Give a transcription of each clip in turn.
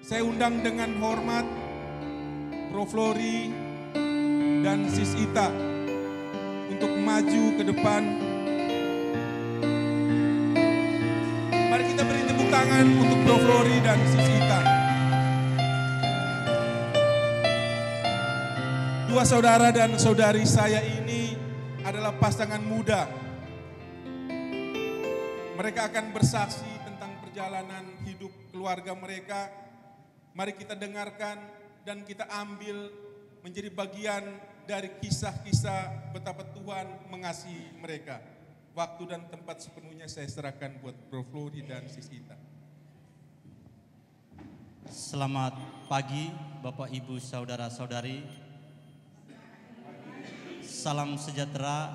Saya undang dengan hormat Bro Flori dan Sis Ita untuk maju ke depan. Mari kita beri tepuk tangan untuk Bro Flori dan Sis Ita. Dua saudara dan saudari saya ini adalah pasangan muda. Mereka akan bersaksi tentang perjalanan hidup keluarga mereka. Mari kita dengarkan dan kita ambil menjadi bagian dari kisah-kisah betapa Tuhan mengasihi mereka. Waktu dan tempat sepenuhnya saya serahkan buat Bro Flori dan Sis Ita. Selamat pagi Bapak Ibu Saudara-saudari. Salam sejahtera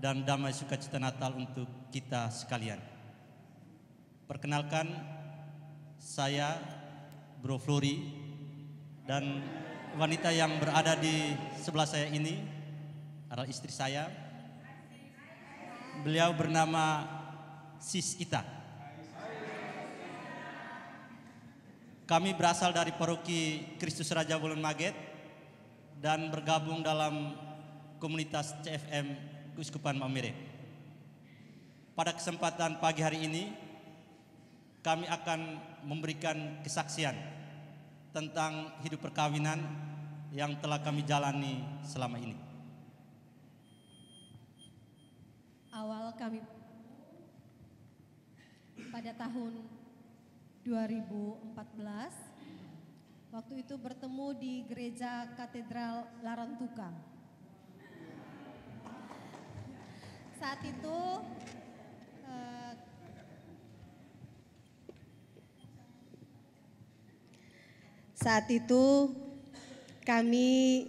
dan damai sukacita Natal untuk kita sekalian. Perkenalkan, saya Bro Flori dan wanita yang berada di sebelah saya ini adalah istri saya. Beliau bernama Sis Ita. Kami berasal dari paroki Kristus Raja Bulan Maget dan bergabung dalam komunitas CFM Keuskupan Maumere. Pada kesempatan pagi hari ini, kami akan memberikan kesaksian tentang hidup perkawinan yang telah kami jalani selama ini. Awal kami pada tahun 2014, waktu itu bertemu di Gereja Katedral Larantuka. Saat itu kami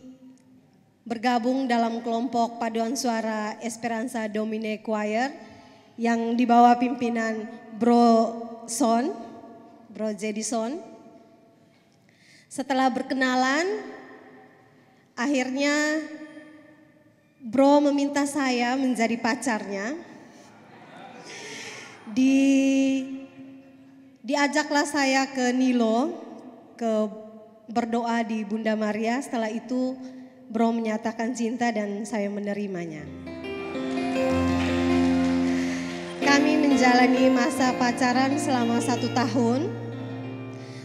bergabung dalam kelompok paduan suara Esperanza Domine Choir yang dibawa pimpinan Bro Jedison. Setelah berkenalan, akhirnya Bro meminta saya menjadi pacarnya. Diajaklah saya ke Nilo, berdoa di Bunda Maria. Setelah itu Bro menyatakan cinta dan saya menerimanya. Kami menjalani masa pacaran selama 1 tahun.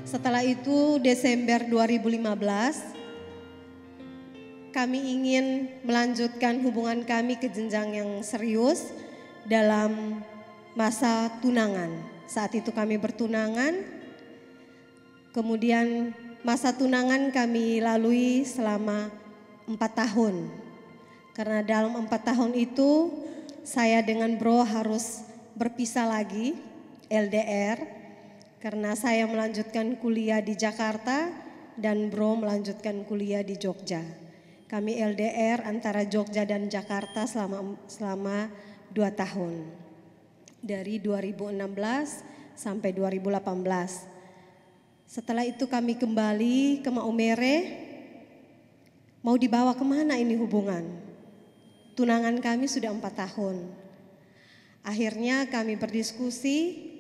Setelah itu Desember 2015, kami ingin melanjutkan hubungan kami ke jenjang yang serius dalam masa tunangan. Saat itu kami bertunangan, kemudian masa tunangan kami lalui selama 4 tahun. Karena dalam 4 tahun itu saya dengan Bro harus berpisah lagi, LDR. Karena saya melanjutkan kuliah di Jakarta dan Bro melanjutkan kuliah di Jogja. Kami LDR antara Jogja dan Jakarta selama 2 tahun. Dari 2016 sampai 2018. Setelah itu kami kembali ke Maumere. Mau dibawa kemana ini hubungan? Tunangan kami sudah 4 tahun. Akhirnya kami berdiskusi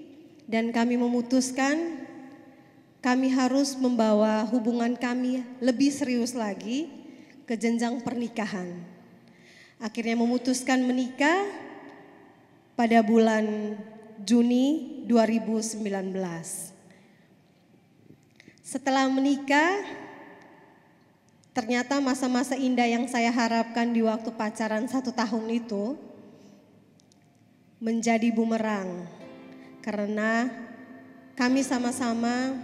dan kami memutuskan kami harus membawa hubungan kami lebih serius lagi ke jenjang pernikahan. Akhirnya memutuskan menikah pada bulan Juni 2019. Setelah menikah, ternyata masa-masa indah yang saya harapkan di waktu pacaran 1 tahun itu menjadi bumerang. Karena kami sama-sama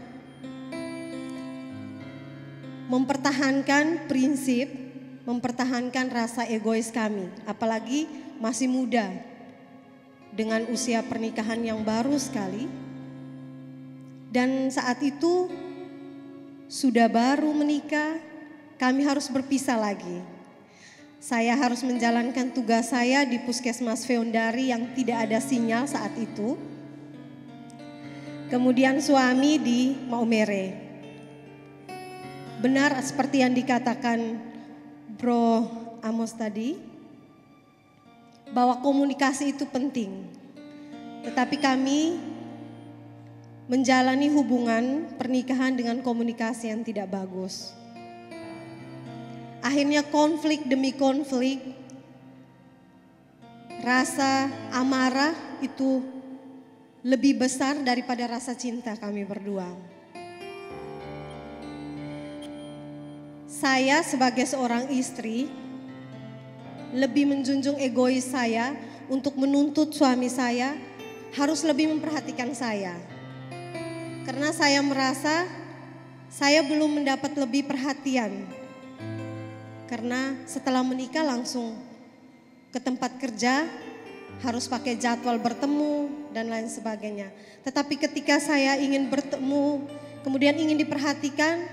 mempertahankan prinsip, mempertahankan rasa egois kami. Apalagi masih muda dengan usia pernikahan yang baru sekali. Dan saat itu sudah baru menikah, kami harus berpisah lagi. Saya harus menjalankan tugas saya di Puskesmas Feondari yang tidak ada sinyal saat itu. Kemudian suami di Maumere. Benar seperti yang dikatakan Bro Amos tadi, bahwa komunikasi itu penting. Tetapi kami menjalani hubungan pernikahan dengan komunikasi yang tidak bagus. Akhirnya konflik demi konflik, rasa amarah itu lebih besar daripada rasa cinta kami berdua. Saya sebagai seorang istri lebih menjunjung egois saya untuk menuntut suami saya harus lebih memperhatikan saya. Karena saya merasa saya belum mendapat lebih perhatian. Karena setelah menikah langsung ke tempat kerja, harus pakai jadwal bertemu dan lain sebagainya. Tetapi ketika saya ingin bertemu, kemudian ingin diperhatikan,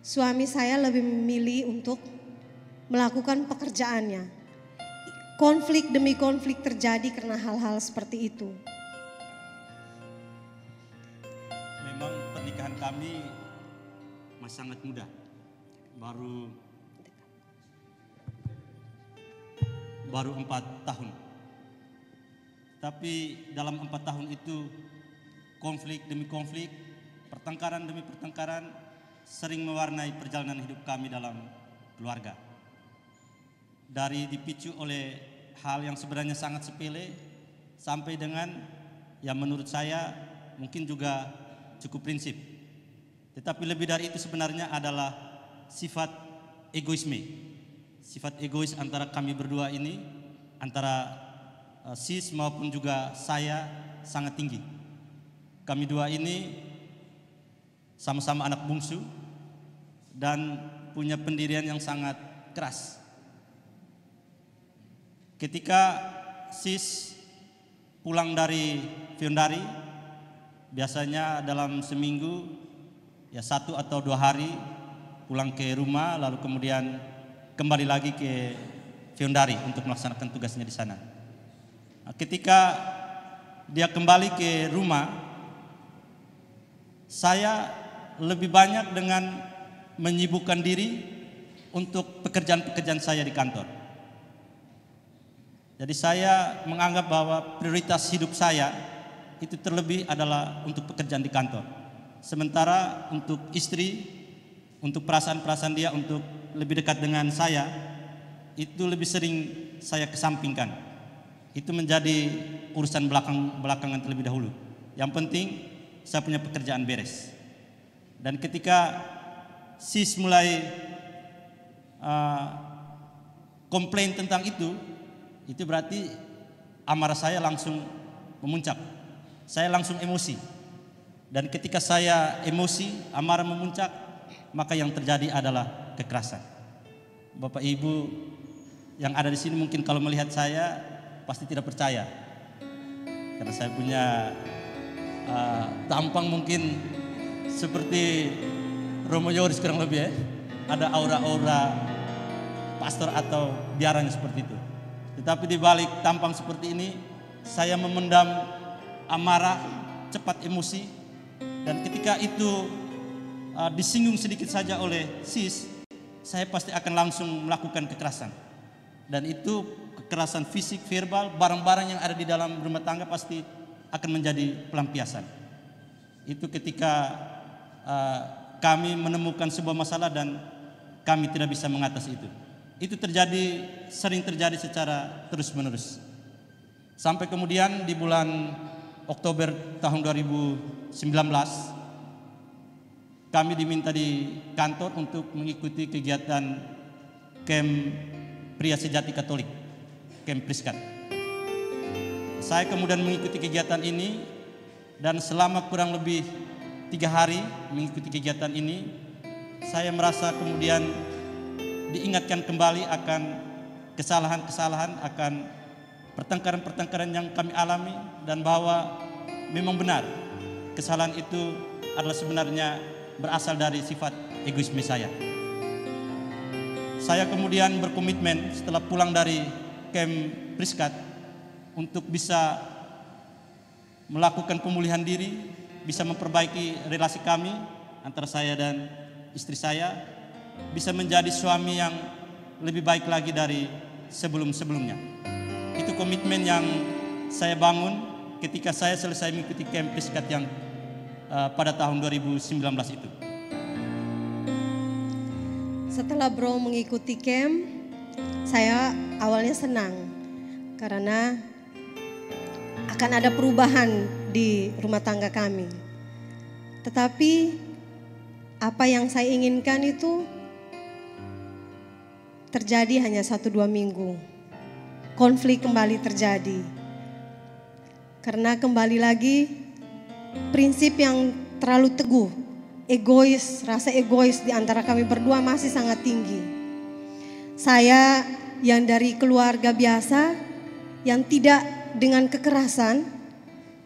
suami saya lebih memilih untuk melakukan pekerjaannya. Konflik demi konflik terjadi karena hal-hal seperti itu. Memang pernikahan kami masih sangat muda. Baru 4 tahun. Tapi dalam 4 tahun itu konflik demi konflik, pertengkaran demi pertengkaran sering mewarnai perjalanan hidup kami dalam keluarga. Dari dipicu oleh hal yang sebenarnya sangat sepele sampai dengan yang menurut saya mungkin juga cukup prinsip. Tetapi lebih dari itu sebenarnya adalah sifat egoisme. Sifat egois antara kami berdua ini, antara sis maupun juga saya sangat tinggi. Kami dua ini sama-sama anak bungsu dan punya pendirian yang sangat keras. Ketika sis pulang dari Viondari, biasanya dalam seminggu ya 1 atau 2 hari pulang ke rumah, lalu kemudian kembali lagi ke Viondari untuk melaksanakan tugasnya di sana. Ketika dia kembali ke rumah, saya lebih banyak dengan menyibukkan diri untuk pekerjaan-pekerjaan saya di kantor. Jadi saya menganggap bahwa prioritas hidup saya itu terlebih adalah untuk pekerjaan di kantor. Sementara untuk istri, untuk perasaan-perasaan dia untuk lebih dekat dengan saya, itu lebih sering saya kesampingkan. Itu menjadi urusan belakangan terlebih dahulu. Yang penting saya punya pekerjaan beres. Dan ketika sis mulai komplain tentang itu berarti amarah saya langsung memuncak. Saya langsung emosi. Dan ketika saya emosi, amarah memuncak, maka yang terjadi adalah kekerasan. Bapak Ibu yang ada di sini mungkin kalau melihat saya pasti tidak percaya. Karena saya punya tampang mungkin seperti Romo Yoris kurang lebih ya. Ada aura-aura pastor atau biaranya seperti itu. Tetapi di balik tampang seperti ini, saya memendam amarah, cepat emosi, dan ketika itu disinggung sedikit saja oleh sis, saya pasti akan langsung melakukan kekerasan. Dan itu kekerasan fisik, verbal, barang-barang yang ada di dalam rumah tangga pasti akan menjadi pelampiasan. Itu ketika kami menemukan sebuah masalah dan kami tidak bisa mengatasi itu. Itu sering terjadi secara terus-menerus. Sampai kemudian di bulan Oktober tahun 2019, kami diminta di kantor untuk mengikuti kegiatan camp pria sejati Katolik, camp Priskat. Saya kemudian mengikuti kegiatan ini dan selama kurang lebih 3 hari mengikuti kegiatan ini, saya merasa kemudian diingatkan kembali akan kesalahan-kesalahan, akan pertengkaran-pertengkaran yang kami alami, dan bahwa memang benar kesalahan itu adalah sebenarnya berasal dari sifat egoisme saya. Saya kemudian berkomitmen setelah pulang dari camp Priskat untuk bisa melakukan pemulihan diri, bisa memperbaiki relasi kami antara saya dan istri saya, bisa menjadi suami yang lebih baik lagi dari sebelum-sebelumnya. Itu komitmen yang saya bangun ketika saya selesai mengikuti camp Priskat yang pada tahun 2019 itu. Setelah Bro mengikuti camp, saya awalnya senang karena akan ada perubahan di rumah tangga kami. Tetapi apa yang saya inginkan itu terjadi hanya 1-2 minggu. Konflik kembali terjadi. Karena kembali lagi prinsip yang terlalu teguh, egois, rasa egois di antara kami berdua masih sangat tinggi. Saya yang dari keluarga biasa, yang tidak dengan kekerasan,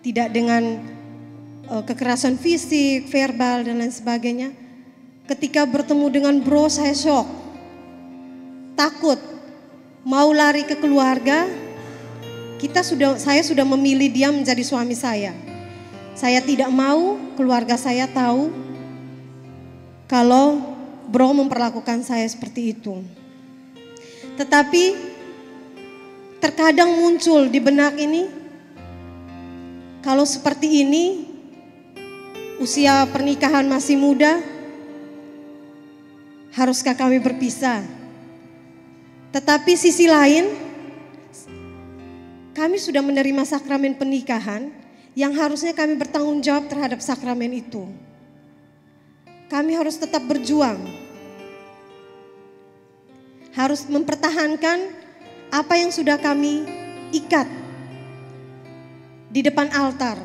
tidak dengan kekerasan fisik, verbal dan lain sebagainya. Ketika bertemu dengan Bro saya shock, takut, mau lari ke keluarga. Saya sudah memilih dia menjadi suami saya. Saya tidak mau keluarga saya tahu kalau Bro memperlakukan saya seperti itu. Tetapi terkadang muncul di benak ini, kalau seperti ini, usia pernikahan masih muda, haruskah kami berpisah? Tetapi sisi lain, kami sudah menerima sakramen pernikahan yang harusnya kami bertanggung jawab terhadap sakramen itu. Kami harus tetap berjuang. Harus mempertahankan apa yang sudah kami ikat di depan altar.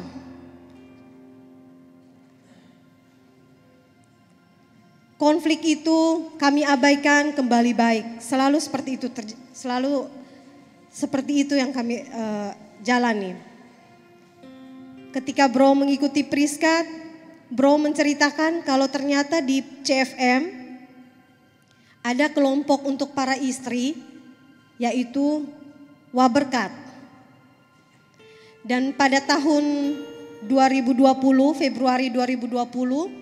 Konflik itu kami abaikan kembali baik. Selalu seperti itu yang kami jalani. Ketika Bro mengikuti Priskat, Bro menceritakan kalau ternyata di CFM ada kelompok untuk para istri, yaitu Waberkat. Dan pada tahun 2020, Februari 2020,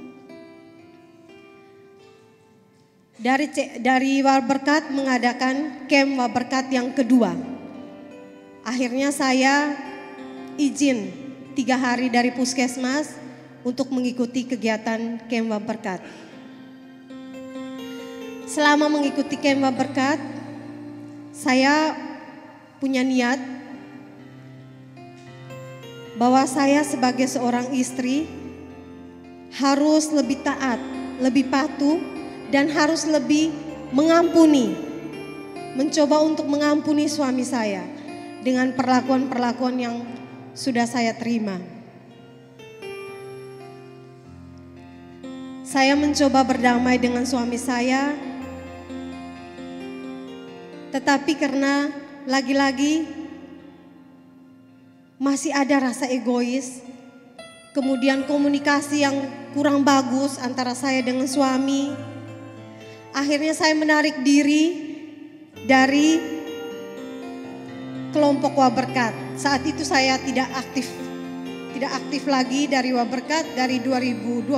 dari Waberkat mengadakan camp Waberkat yang kedua. Akhirnya saya izin 3 hari dari puskesmas untuk mengikuti kegiatan camp Waberkat. Selama mengikuti camp Waberkat, saya punya niat bahwa saya sebagai seorang istri harus lebih taat, lebih patuh, dan harus lebih mengampuni, mencoba untuk mengampuni suami saya dengan perlakuan-perlakuan yang sudah saya terima. Saya mencoba berdamai dengan suami saya, tetapi karena lagi-lagi masih ada rasa egois, kemudian komunikasi yang kurang bagus antara saya dengan suami, akhirnya saya menarik diri dari kelompok Waberkat. Saat itu saya tidak aktif lagi dari Waberkat dari 2020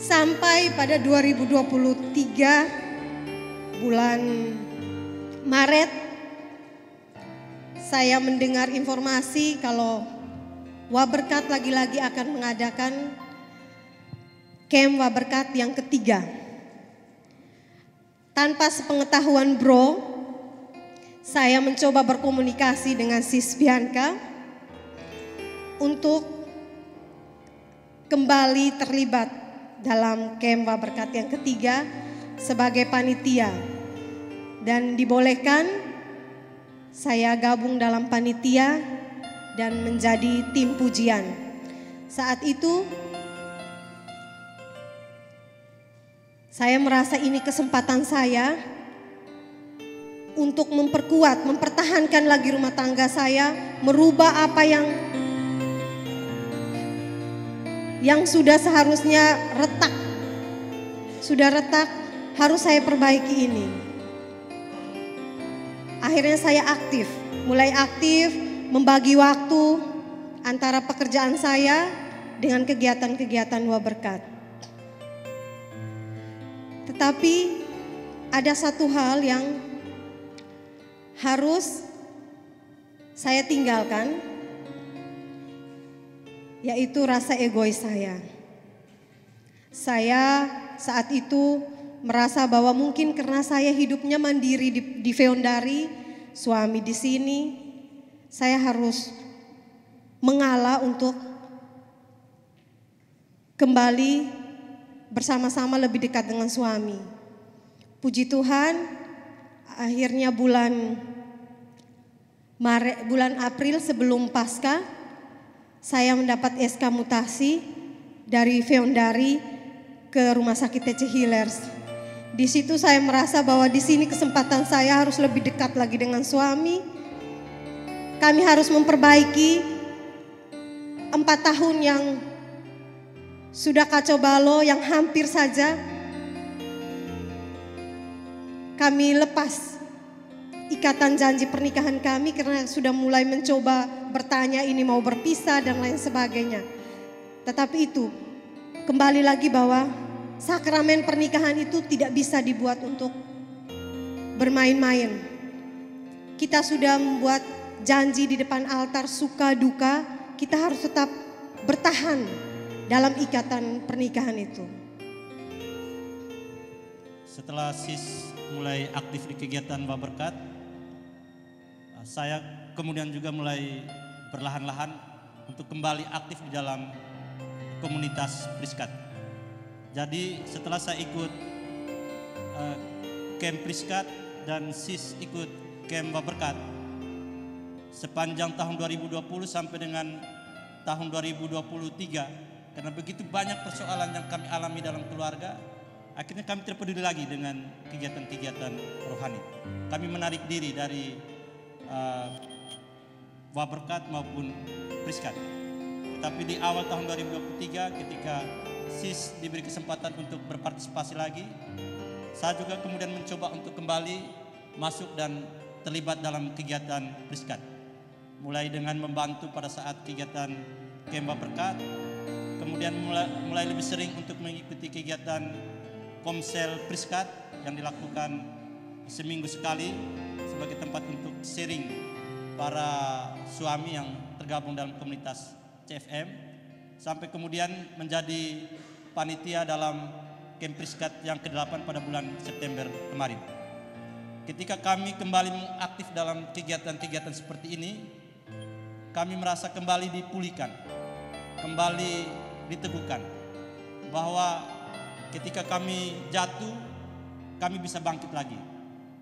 sampai pada 2023 bulan Maret saya mendengar informasi kalau Waberkat lagi-lagi akan mengadakan camp Waberkat yang ketiga. Tanpa sepengetahuan Bro, saya mencoba berkomunikasi dengan Sis Bianca untuk kembali terlibat dalam camp Waberkat yang ketiga sebagai panitia. Dan dibolehkan saya gabung dalam panitia dan menjadi tim pujian. Saat itu saya merasa ini kesempatan saya untuk memperkuat, mempertahankan lagi rumah tangga saya, merubah apa yang sudah seharusnya retak. Sudah retak, harus saya perbaiki ini. Akhirnya saya mulai aktif membagi waktu antara pekerjaan saya dengan kegiatan-kegiatan Waberkat. Tetapi ada satu hal yang harus saya tinggalkan, yaitu rasa egois saya. Saya saat itu merasa bahwa mungkin karena saya hidupnya mandiri di Feondari, suami di sini, saya harus mengalah untuk kembali bersama-sama lebih dekat dengan suami. Puji Tuhan, akhirnya bulan April sebelum Paskah, saya mendapat SK mutasi dari Feondari ke Rumah Sakit TC Healers. Di situ saya merasa bahwa di sini kesempatan saya harus lebih dekat lagi dengan suami. Kami harus memperbaiki 4 tahun yang sudah kacau balau, yang hampir saja kami lepas ikatan janji pernikahan kami karena sudah mulai mencoba bertanya ini mau berpisah dan lain sebagainya. Tetapi itu kembali lagi bahwa sakramen pernikahan itu tidak bisa dibuat untuk bermain-main. Kita sudah membuat janji di depan altar, suka duka, kita harus tetap bertahan dalam ikatan pernikahan itu. Setelah SIS mulai aktif di kegiatan Bawa Berkat, saya kemudian juga mulai perlahan-lahan untuk kembali aktif di dalam komunitas Priskat. Jadi setelah saya ikut camp Priskat dan SIS ikut camp Bawa Berkat, sepanjang tahun 2020 sampai dengan tahun 2023, karena begitu banyak persoalan yang kami alami dalam keluarga, akhirnya kami terpeduli lagi dengan kegiatan-kegiatan rohani. Kami menarik diri dari Bawa Berkat maupun Priskat. Tetapi di awal tahun 2023 ketika SIS diberi kesempatan untuk berpartisipasi lagi, saya juga kemudian mencoba untuk kembali masuk dan terlibat dalam kegiatan Priskat. Mulai dengan membantu pada saat kegiatan camp Bawa Berkat, kemudian mulai lebih sering untuk mengikuti kegiatan Komsel Priskat yang dilakukan seminggu sekali sebagai tempat untuk sharing para suami yang tergabung dalam komunitas CFM, sampai kemudian menjadi panitia dalam camp Priskat yang ke-8 pada bulan September kemarin. Ketika kami kembali aktif dalam kegiatan-kegiatan seperti ini, kami merasa kembali dipulihkan, kembali diteguhkan bahwa ketika kami jatuh, kami bisa bangkit lagi.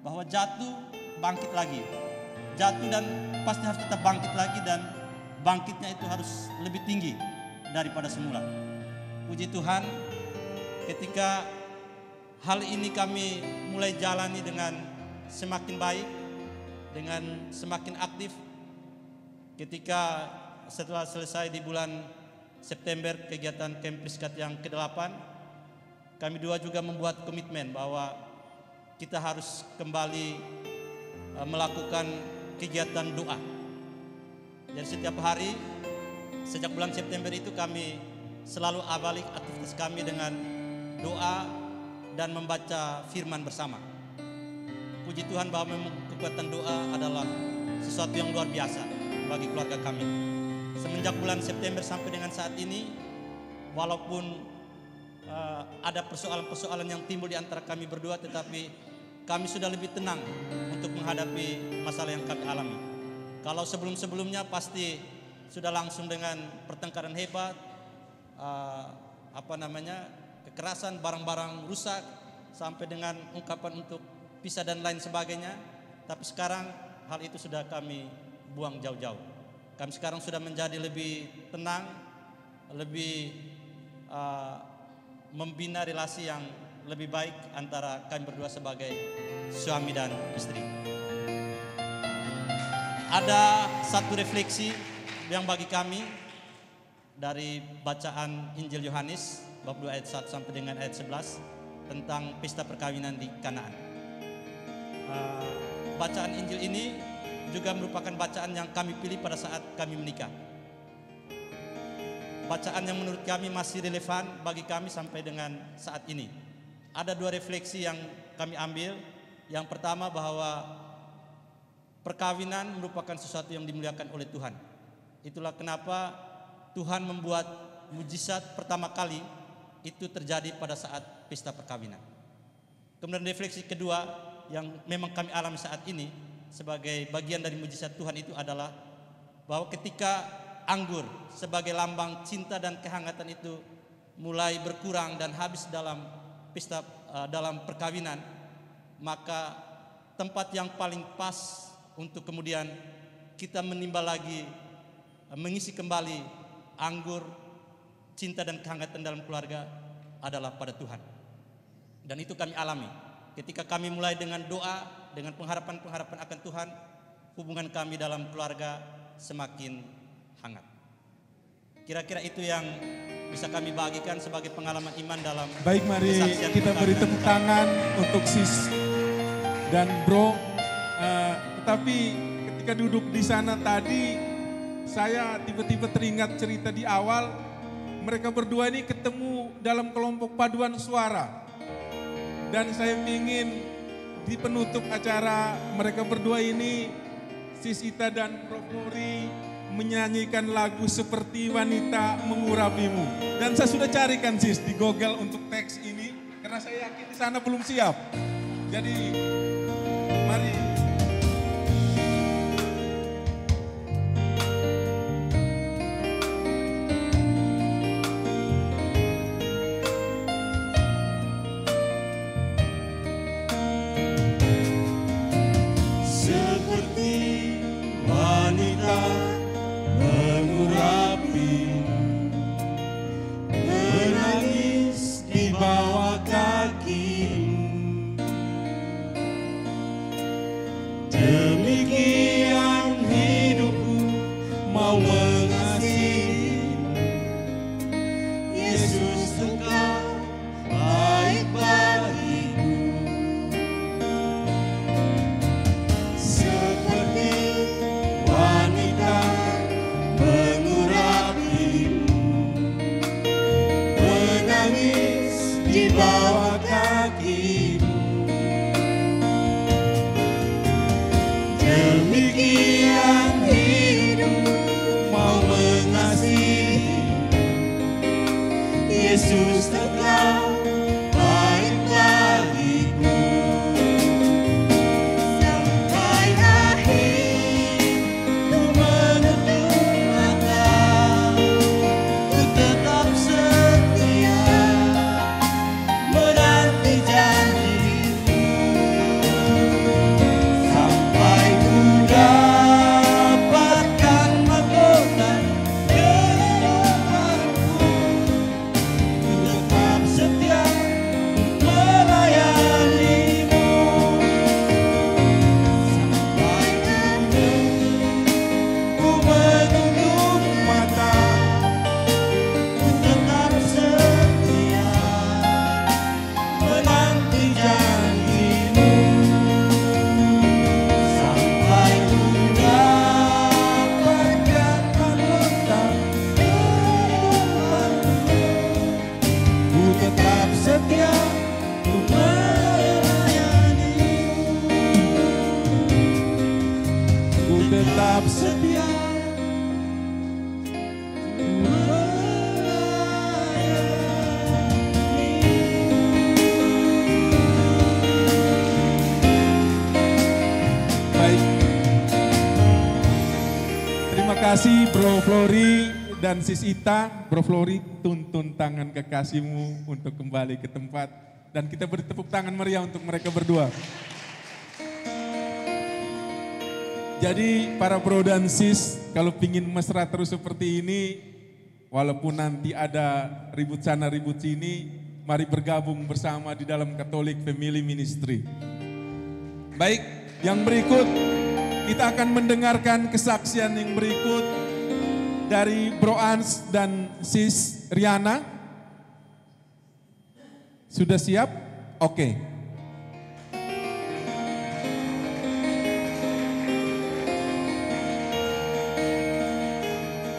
Bahwa jatuh, bangkit lagi. Jatuh dan pasti harus tetap bangkit lagi, dan bangkitnya itu harus lebih tinggi daripada semula. Puji Tuhan, ketika hal ini kami mulai jalani dengan semakin baik, dengan semakin aktif. Ketika setelah selesai di bulan September kegiatan camp Priskat yang ke-8, kami dua juga membuat komitmen bahwa kita harus kembali melakukan kegiatan doa. Jadi setiap hari sejak bulan September itu kami selalu awali aktivitas kami dengan doa dan membaca firman bersama. Puji Tuhan bahwa memang kekuatan doa adalah sesuatu yang luar biasa bagi keluarga kami. Semenjak bulan September sampai dengan saat ini, walaupun ada persoalan-persoalan yang timbul di antara kami berdua, tetapi kami sudah lebih tenang untuk menghadapi masalah yang kami alami. Kalau sebelum-sebelumnya pasti sudah langsung dengan pertengkaran hebat, kekerasan, barang-barang rusak, sampai dengan ungkapan untuk pisah dan lain sebagainya. Tapi sekarang hal itu sudah kami buang jauh-jauh. Kami sekarang sudah menjadi lebih tenang, lebih membina relasi yang lebih baik antara kami berdua sebagai suami dan istri. Ada satu refleksi yang bagi kami dari bacaan Injil Yohanes bab 2 ayat 1 sampai dengan ayat 11 tentang pesta perkawinan di Kanaan. Bacaan Injil ini juga merupakan bacaan yang kami pilih pada saat kami menikah. Bacaan yang menurut kami masih relevan bagi kami sampai dengan saat ini. Ada dua refleksi yang kami ambil. Yang pertama, bahwa perkawinan merupakan sesuatu yang dimuliakan oleh Tuhan. Itulah kenapa Tuhan membuat mujizat pertama kali itu terjadi pada saat pesta perkawinan. Kemudian refleksi kedua yang memang kami alami saat ini sebagai bagian dari mujizat Tuhan itu adalah bahwa ketika anggur sebagai lambang cinta dan kehangatan itu mulai berkurang dan habis dalam pesta dalam perkawinan, maka tempat yang paling pas untuk kemudian kita menimbal lagi, mengisi kembali anggur cinta dan kehangatan dalam keluarga adalah pada Tuhan. Dan itu kami alami ketika kami mulai dengan doa, dengan pengharapan-pengharapan akan Tuhan, hubungan kami dalam keluarga semakin hangat. Kira-kira itu yang bisa kami bagikan sebagai pengalaman iman dalam. Baik, mari kita beri tepuk tangan untuk sis dan bro. Tetapi ketika duduk di sana tadi, saya tiba-tiba teringat cerita di awal. Mereka berdua ini ketemu dalam kelompok paduan suara. Dan saya ingin di penutup acara mereka berdua ini, Sis Ita dan Bro Flori, menyanyikan lagu Seperti Wanita Mengurapimu. Dan saya sudah carikan sis di Google untuk teks ini, karena saya yakin di sana belum siap. Jadi mari. Demikian hidupku mau mengasihimu, Yesus Engkau baik bagiku. Seperti wanita mengurapimu, menangis di bawah kakimu. Demikian hidup mau mengasihi, Yesus Engkau baik bagiku. Sampai akhir ku menutup mata, ku tetap setia menanti janji-Mu. Sampai ku dapatkan mahkota kehidupanku, ku tetap setia melayani-Mu. Sampai akhir ku menutup mata, ku tetap setia menanti janji-Mu. Sampai ku dapatkan mahkota kehidupanku, ku tetap setia untuk melayani-Mu. Ku tetap setia untuk melayani-Mu. Baik. Terima kasih Bro Flori dan Sis Ita. Bro Flori, tuntun tangan kekasihmu untuk kembali ke tempat. Dan kita beri tepuk tangan meriah untuk mereka berdua. Jadi para bro dan sis, kalau pingin mesra terus seperti ini, walaupun nanti ada ribut sana ribut sini, mari bergabung bersama di dalam Catholic Family Ministry. Baik, yang berikut kita akan mendengarkan kesaksian yang berikut dari Bro Ans dan Sis Riana. Sudah siap? Oke.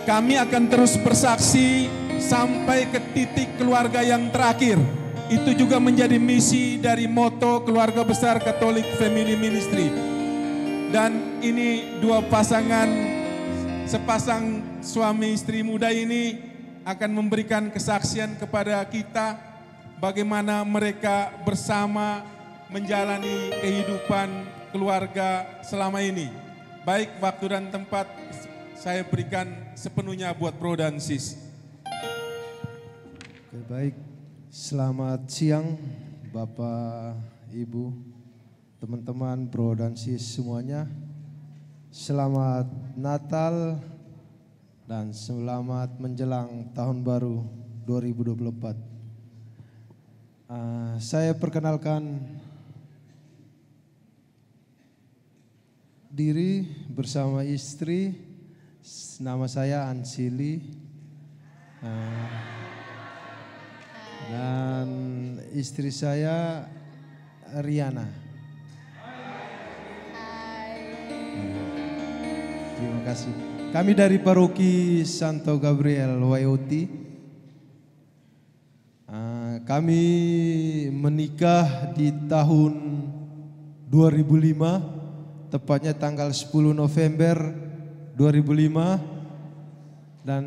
Kami akan terus bersaksi sampai ke titik keluarga yang terakhir. Itu juga menjadi misi dari moto Keluarga Besar Catholic Family Ministry. Dan ini sepasang suami istri muda ini akan memberikan kesaksian kepada kita bagaimana mereka bersama menjalani kehidupan keluarga selama ini. Baik, waktu dan tempat saya berikan sepenuhnya buat bro dan sis. Oke, baik. Selamat siang Bapak, Ibu, teman-teman, bro dan sis semuanya. Selamat Natal dan selamat menjelang tahun baru 2024. Saya perkenalkan diri bersama istri, nama saya Ansili, dan istri saya Riana. Terima kasih. Kami dari Paroki Santo Gabriel Waioti. Kami menikah di tahun 2005, tepatnya tanggal 10 November 2005, dan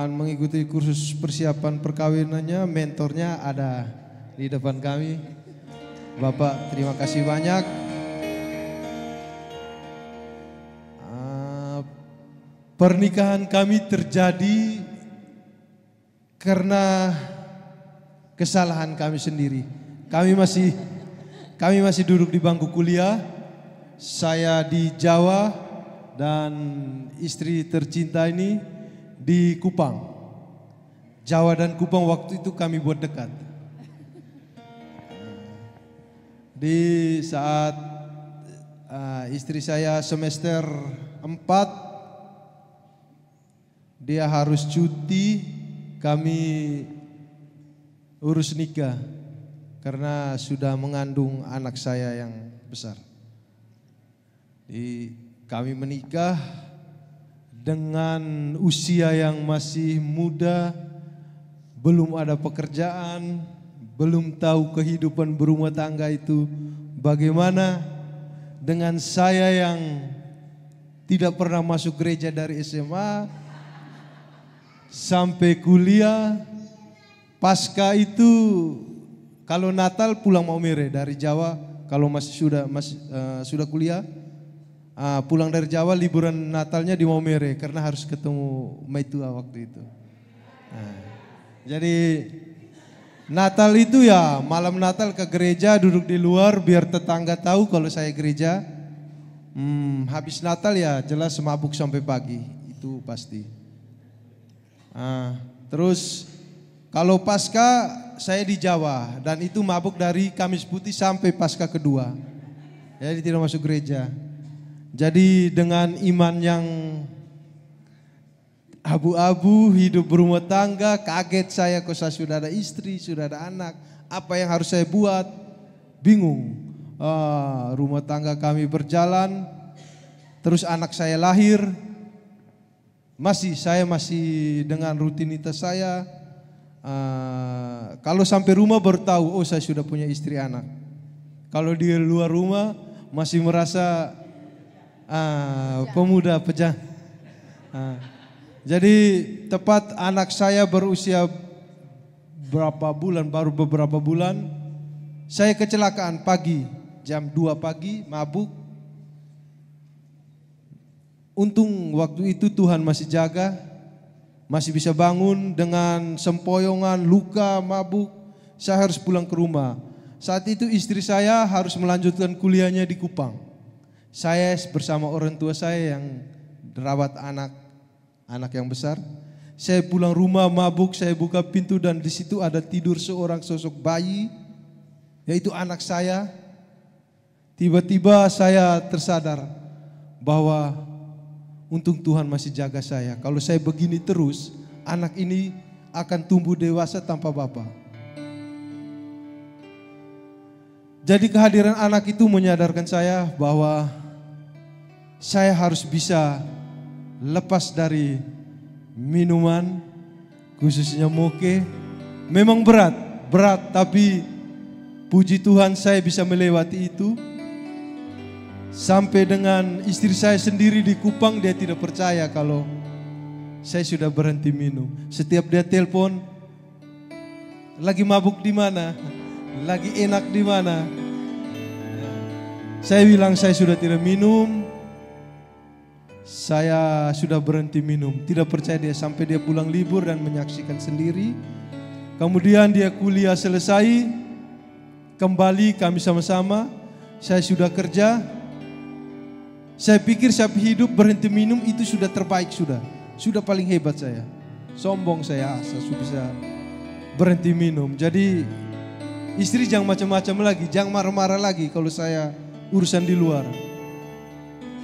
mengikuti kursus persiapan perkawinannya. Mentornya ada di depan kami. Bapak, terima kasih banyak. Pernikahan kami terjadi karena kesalahan kami sendiri. Kami masih duduk di bangku kuliah. Saya di Jawa dan istri tercinta ini di Kupang. Jawa dan Kupang waktu itu kami buat dekat. Di saat istri saya semester 4, dia harus cuti, kami urus nikah karena sudah mengandung anak saya yang besar. Kami menikah dengan usia yang masih muda, belum ada pekerjaan, belum tahu kehidupan berumah tangga itu bagaimana. Dengan saya yang tidak pernah masuk gereja dari SMA sampai kuliah, pasca itu kalau Natal pulang Maumere dari Jawa, kalau sudah kuliah, pulang dari Jawa liburan Natalnya di Maumere karena harus ketemu Maitua waktu itu. Jadi Natal itu ya malam Natal ke gereja, duduk di luar biar tetangga tahu kalau saya gereja. Habis Natal ya jelas mabuk sampai pagi, itu pasti. Terus kalau pasca saya di Jawa dan itu mabuk dari Kamis Putih sampai pasca kedua. Jadi tidak masuk gereja. Jadi dengan iman yang abu-abu, hidup berumah tangga, kaget saya kok saya sudah ada istri, sudah ada anak. Apa yang harus saya buat? Bingung. Rumah tangga kami berjalan, terus anak saya lahir. Saya masih dengan rutinitas saya. Kalau sampai rumah baru tahu, oh saya sudah punya istri anak. Kalau di luar rumah masih merasa pemuda pejah. Jadi tepat anak saya berusia baru beberapa bulan, saya kecelakaan pagi, jam 2 pagi, mabuk. Untung waktu itu Tuhan masih jaga, masih bisa bangun dengan sempoyongan, luka, mabuk. Saya harus pulang ke rumah. Saat itu istri saya harus melanjutkan kuliahnya di Kupang. Saya bersama orang tua saya yang merawat anak yang besar. Saya pulang rumah mabuk, saya buka pintu dan di situ ada tidur seorang sosok bayi, yaitu anak saya. Tiba-tiba saya tersadar bahwa untung Tuhan masih jaga saya. Kalau saya begini terus, anak ini akan tumbuh dewasa tanpa bapak. Jadi kehadiran anak itu menyadarkan saya bahwa saya harus bisa lepas dari minuman, khususnya moke. Memang berat, tapi puji Tuhan saya bisa melewati itu. Sampai dengan istri saya sendiri di Kupang, dia tidak percaya kalau saya sudah berhenti minum. Setiap dia telepon, lagi mabuk di mana? Lagi enak di mana? Saya bilang saya sudah tidak minum. Saya sudah berhenti minum. Tidak percaya dia sampai dia pulang libur dan menyaksikan sendiri. Kemudian dia kuliah selesai, kembali kami sama-sama. Saya sudah kerja. Saya pikir saya hidup berhenti minum itu sudah terbaik sudah. Sudah paling hebat saya. Sombong saya bisa berhenti minum. Jadi istri jangan macam-macam lagi, jangan marah-marah lagi kalau saya urusan di luar.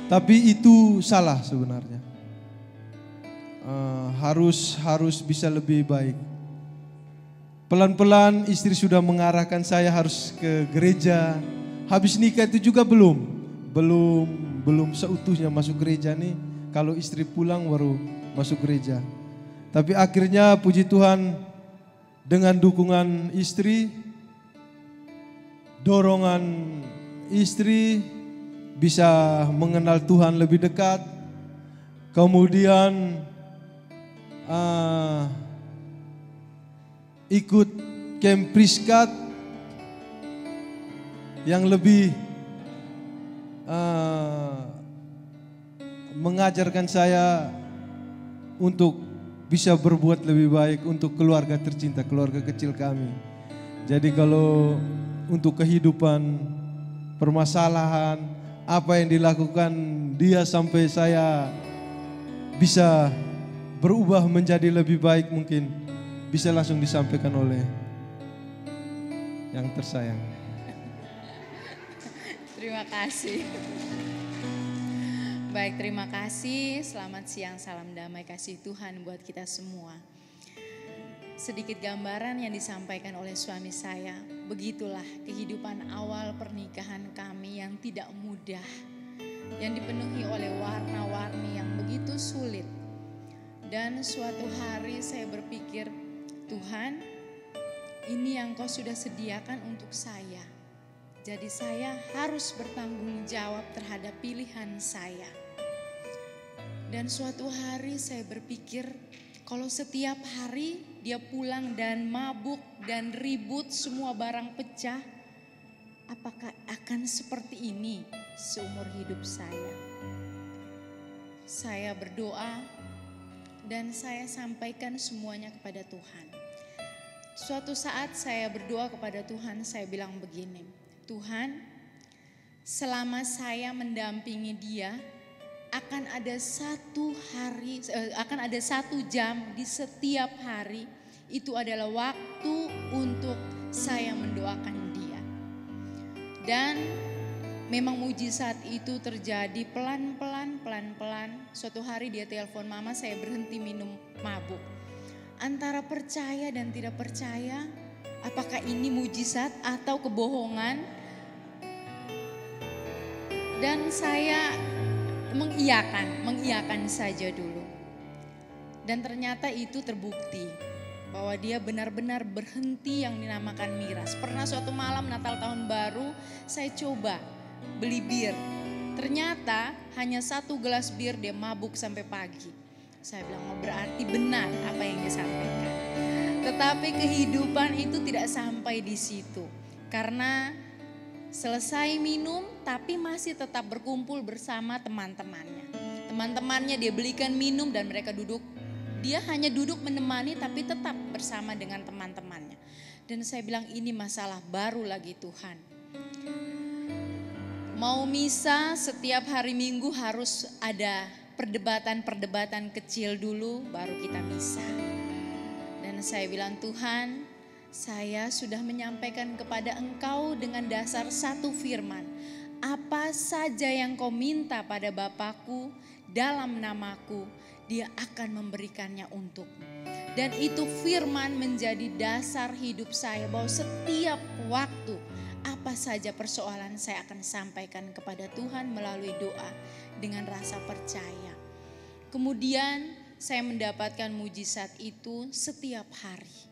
Tapi itu salah sebenarnya. Harus bisa lebih baik. Pelan-pelan istri sudah mengarahkan saya harus ke gereja. Habis nikah itu juga belum seutuhnya masuk gereja nih. Kalau istri pulang baru masuk gereja. Tapi akhirnya puji Tuhan dengan dukungan istri, dorongan istri bisa mengenal Tuhan lebih dekat. Kemudian ikut camp Priskat yang lebih mengajarkan saya untuk bisa berbuat lebih baik untuk keluarga tercinta, keluarga kecil kami. Jadi kalau untuk kehidupan, permasalahan, apa yang dilakukan dia sampai saya bisa berubah menjadi lebih baik, mungkin bisa langsung disampaikan oleh yang tersayang. Terima kasih. Baik, terima kasih. Selamat siang, salam damai kasih Tuhan buat kita semua. Sedikit gambaran yang disampaikan oleh suami saya. Begitulah kehidupan awal pernikahan kami yang tidak mudah. Yang dipenuhi oleh warna-warni yang begitu sulit. Dan suatu hari saya berpikir, Tuhan, ini yang Kau sudah sediakan untuk saya. Jadi saya harus bertanggung jawab terhadap pilihan saya. Dan suatu hari saya berpikir, kalau setiap hari dia pulang dan mabuk dan ribut, semua barang pecah, apakah akan seperti ini seumur hidup saya? Saya berdoa dan saya sampaikan semuanya kepada Tuhan. Suatu saat saya berdoa kepada Tuhan, saya bilang begini, Tuhan, selama saya mendampingi dia, akan ada satu jam di setiap hari, itu adalah waktu untuk saya mendoakan dia. Dan memang mujizat itu terjadi pelan-pelan. Suatu hari dia telepon, Mama saya berhenti minum mabuk. Antara percaya dan tidak percaya, apakah ini mujizat atau kebohongan? Dan saya mengiyakan saja dulu. Dan ternyata itu terbukti bahwa dia benar-benar berhenti yang dinamakan miras. Pernah suatu malam Natal tahun baru saya coba beli bir. Ternyata hanya 1 gelas bir dia mabuk sampai pagi. Saya bilang, oh, berarti benar apa yang dia sampaikan. Tetapi kehidupan itu tidak sampai di situ. Karena selesai minum tapi masih tetap berkumpul bersama teman-temannya. Teman-temannya dia belikan minum dan mereka duduk. Dia hanya duduk menemani tapi tetap bersama dengan teman-temannya. Dan saya bilang ini masalah baru lagi Tuhan. Mau misa setiap hari Minggu harus ada perdebatan kecil dulu baru kita misa. Dan saya bilang Tuhan, saya sudah menyampaikan kepada Engkau dengan dasar satu firman. Apa saja yang Kau minta pada Bapakku dalam namaku, Dia akan memberikannya untukmu. Dan itu firman menjadi dasar hidup saya bahwa setiap waktu apa saja persoalan saya akan sampaikan kepada Tuhan melalui doa dengan rasa percaya. Kemudian saya mendapatkan mujizat itu setiap hari.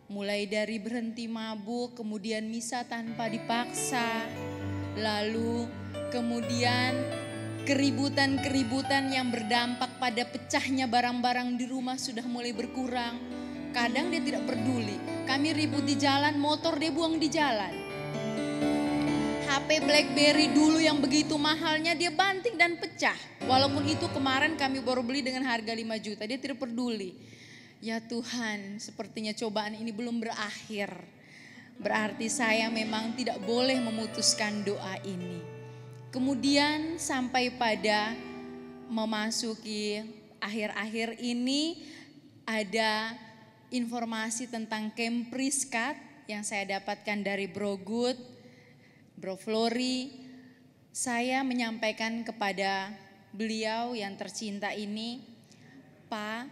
Mulai dari berhenti mabuk, kemudian misa tanpa dipaksa, lalu kemudian keributan-keributan yang berdampak pada pecahnya barang-barang di rumah sudah mulai berkurang. Kadang dia tidak peduli, kami ribut di jalan, motor dia buang di jalan. HP BlackBerry dulu yang begitu mahalnya dia banting dan pecah. Walaupun itu kemarin kami baru beli dengan harga 5 juta, dia tidak peduli. Ya Tuhan, sepertinya cobaan ini belum berakhir. Berarti saya memang tidak boleh memutuskan doa ini. Kemudian sampai pada memasuki akhir-akhir ini ada informasi tentang Camp Priskat yang saya dapatkan dari Bro Good, Bro Flori. Saya menyampaikan kepada beliau yang tercinta ini, Pak,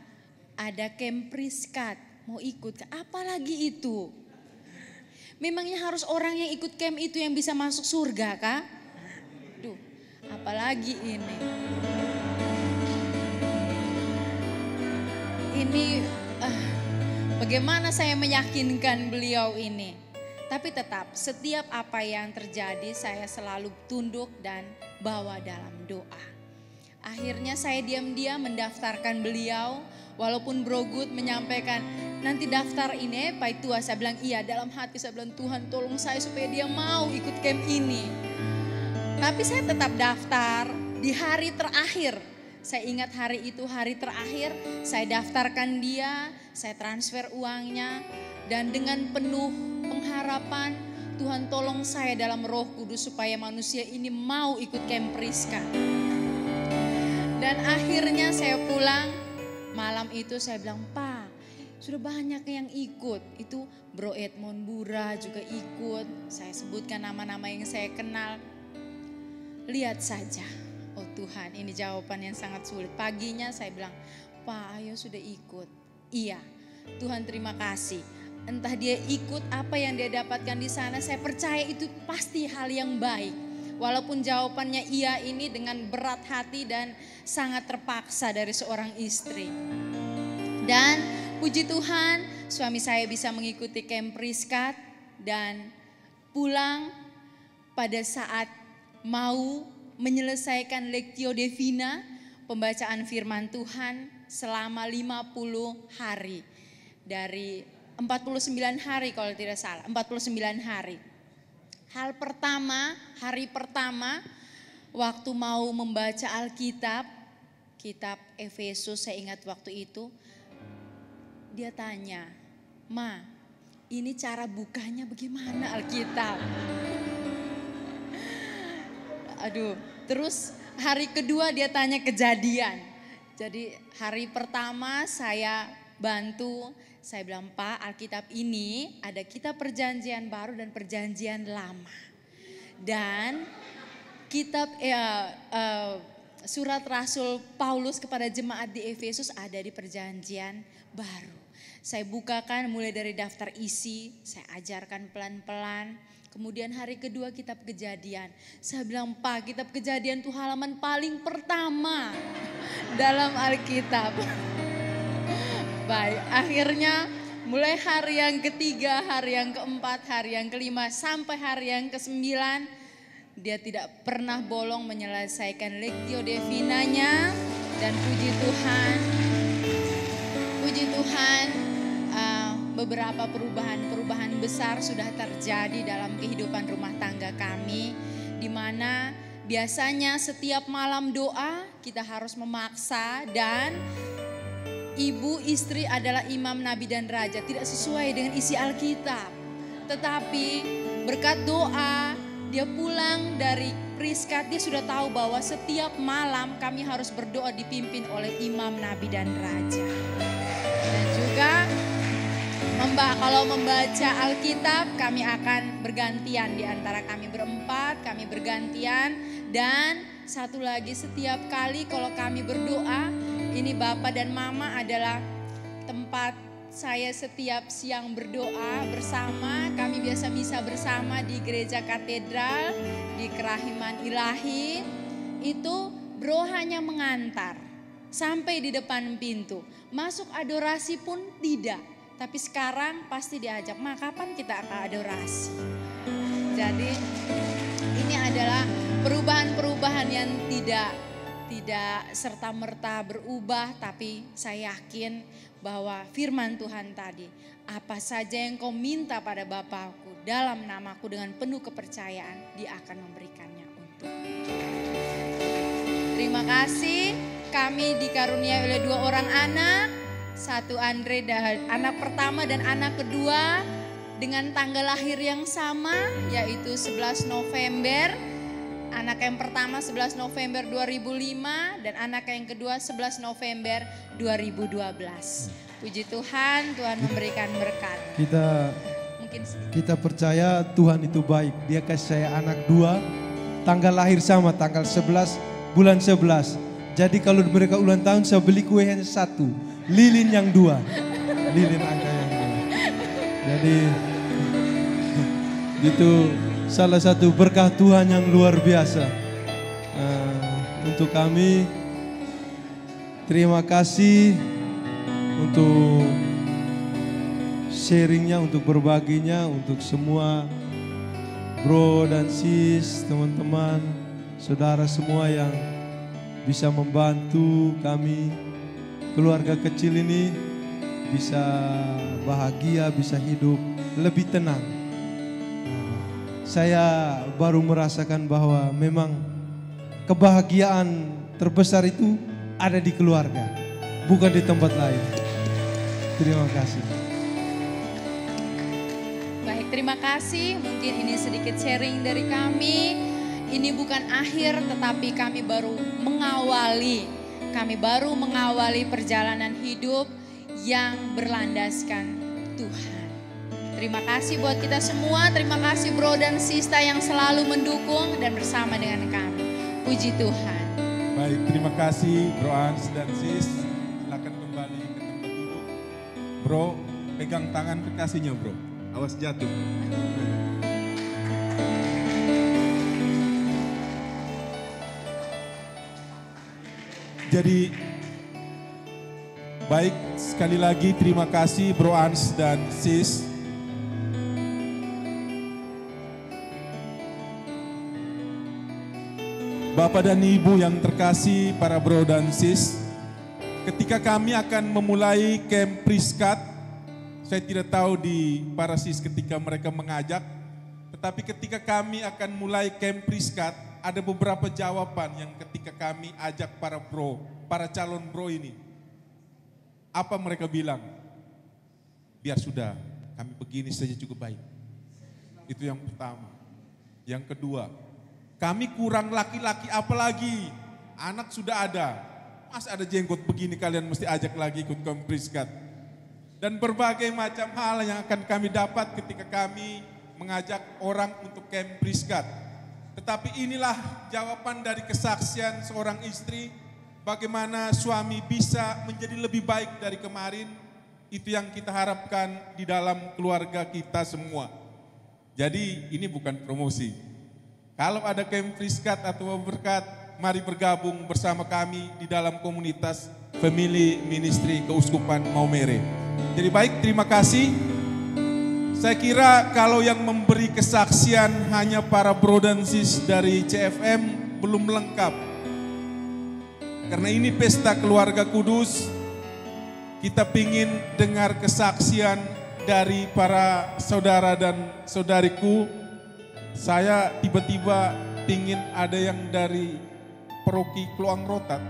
ada Camp Priskat, mau ikut? Apalagi itu? Memangnya harus orang yang ikut camp itu yang bisa masuk surga, Kak? Duh, apalagi ini. Ini bagaimana saya meyakinkan beliau ini? Tapi tetap setiap apa yang terjadi saya selalu tunduk dan bawa dalam doa. Akhirnya saya diam-diam mendaftarkan beliau. Walaupun Bro Good menyampaikan nanti daftar ini Pak Tua. Saya bilang iya, dalam hati saya bilang Tuhan tolong saya supaya dia mau ikut camp ini. Tapi saya tetap daftar di hari terakhir. Saya ingat hari itu hari terakhir saya daftarkan dia, saya transfer uangnya. Dan dengan penuh pengharapan Tuhan tolong saya dalam Roh Kudus supaya manusia ini mau ikut camp Priska. Dan akhirnya saya pulang, malam itu saya bilang, Pak sudah banyak yang ikut. Itu Bro Edmond Bura juga ikut, saya sebutkan nama-nama yang saya kenal. Lihat saja, oh Tuhan ini jawaban yang sangat sulit. Paginya saya bilang, Pak ayo sudah ikut. Iya, Tuhan terima kasih. Entah dia ikut apa yang dia dapatkan di sana, saya percaya itu pasti hal yang baik. Walaupun jawabannya iya ini dengan berat hati dan sangat terpaksa dari seorang istri. Dan puji Tuhan suami saya bisa mengikuti camp Priskat dan pulang pada saat mau menyelesaikan Lectio Divina, pembacaan firman Tuhan selama 50 hari. Dari 49 hari kalau tidak salah, 49 hari. Hal pertama, hari pertama waktu mau membaca Alkitab, kitab Efesus saya ingat waktu itu, dia tanya, Ma, ini cara bukanya bagaimana Alkitab? Aduh, terus hari kedua dia tanya Kejadian. Jadi hari pertama saya bantu, saya bilang Pak Alkitab ini ada kitab perjanjian baru dan perjanjian lama. Dan kitab surat Rasul Paulus kepada jemaat di Efesus ada di perjanjian baru. Saya bukakan mulai dari daftar isi, saya ajarkan pelan-pelan. Kemudian hari kedua kitab Kejadian. Saya bilang Pak kitab Kejadian itu halaman paling pertama dalam Alkitab. Baik, akhirnya mulai hari yang ketiga, hari yang keempat, hari yang kelima, sampai hari yang kesembilan, dia tidak pernah bolong menyelesaikan Lectio Divinanya. Dan puji Tuhan, beberapa perubahan besar sudah terjadi dalam kehidupan rumah tangga kami, di mana biasanya setiap malam doa kita harus memaksa dan ibu istri adalah imam, nabi dan raja, tidak sesuai dengan isi Alkitab. Tetapi berkat doa, dia pulang dari Priskat, dia sudah tahu bahwa setiap malam kami harus berdoa dipimpin oleh imam, nabi dan raja. Dan juga kalau membaca Alkitab kami akan bergantian di antara kami berempat, kami bergantian. Dan satu lagi setiap kali kalau kami berdoa, ini Bapak dan Mama adalah tempat saya setiap siang berdoa bersama. Kami biasa misa bersama di gereja katedral di Kerahiman Ilahi. Itu Bro hanya mengantar sampai di depan pintu. Masuk adorasi pun tidak. Tapi sekarang pasti diajak, Ma kapan kita akan adorasi? Jadi ini adalah perubahan-perubahan yang tidak serta-merta berubah, tapi saya yakin bahwa firman Tuhan tadi, apa saja yang kau minta pada Bapakku dalam namaku dengan penuh kepercayaan, Dia akan memberikannya untuk. Terima kasih, kami dikaruniai oleh 2 orang anak, satu Andre dan anak pertama dan anak kedua dengan tanggal lahir yang sama, yaitu 11 November. Anak yang pertama 11 November 2005 dan anak yang kedua 11 November 2012. Puji Tuhan, Tuhan memberikan berkat. Kita percaya Tuhan itu baik. Dia kasih saya anak 2, tanggal lahir sama, tanggal 11 bulan 11. Jadi kalau mereka ulang tahun saya beli kue hanya 1, lilin yang 2. Lilin angka yang 2. Jadi itu salah satu berkah Tuhan yang luar biasa. Untuk kami, terima kasih untuk sharingnya, untuk berbaginya, untuk semua bro dan sis, teman-teman, saudara semua yang bisa membantu kami, keluarga kecil ini bisa bahagia, bisa hidup lebih tenang. Saya baru merasakan bahwa memang kebahagiaan terbesar itu ada di keluarga, bukan di tempat lain. Terima kasih. Baik, terima kasih. Mungkin ini sedikit sharing dari kami. Ini bukan akhir, tetapi kami baru mengawali perjalanan hidup yang berlandaskan Tuhan. Terima kasih buat kita semua, terima kasih bro dan sista yang selalu mendukung dan bersama dengan kami. Puji Tuhan. Baik, terima kasih bro Ans dan sis. Silakan kembali ke tempat duduk. Bro, pegang tangan kekasihnya bro. Awas jatuh. Jadi, baik sekali lagi terima kasih bro Ans dan sis. Bapak dan Ibu yang terkasih, para bro dan sis, ketika kami akan memulai camp Priskat, saya tidak tahu di para sis ketika mereka mengajak, tetapi ketika kami akan mulai camp Priskat, ada beberapa jawaban yang ketika kami ajak para bro, para calon bro ini. Apa mereka bilang? Biar sudah, kami begini saja cukup baik. Itu yang pertama. Yang kedua, kami kurang laki-laki, apalagi anak sudah ada. Mas ada jenggot begini kalian mesti ajak lagi ikut camp Priskat. Dan berbagai macam hal yang akan kami dapat ketika kami mengajak orang untuk camp Priskat. Tetapi inilah jawaban dari kesaksian seorang istri, bagaimana suami bisa menjadi lebih baik dari kemarin. Itu yang kita harapkan di dalam keluarga kita semua. Jadi ini bukan promosi. Kalau ada camp Priskat atau berkat, mari bergabung bersama kami di dalam komunitas Family Ministry Keuskupan Maumere. Jadi baik, terima kasih. Saya kira kalau yang memberi kesaksian hanya para bro dan sis dari CFM belum lengkap. Karena ini pesta keluarga kudus, kita ingin dengar kesaksian dari para saudara dan saudariku. Saya tiba-tiba ingin ada yang dari paroki Kloang Rotat.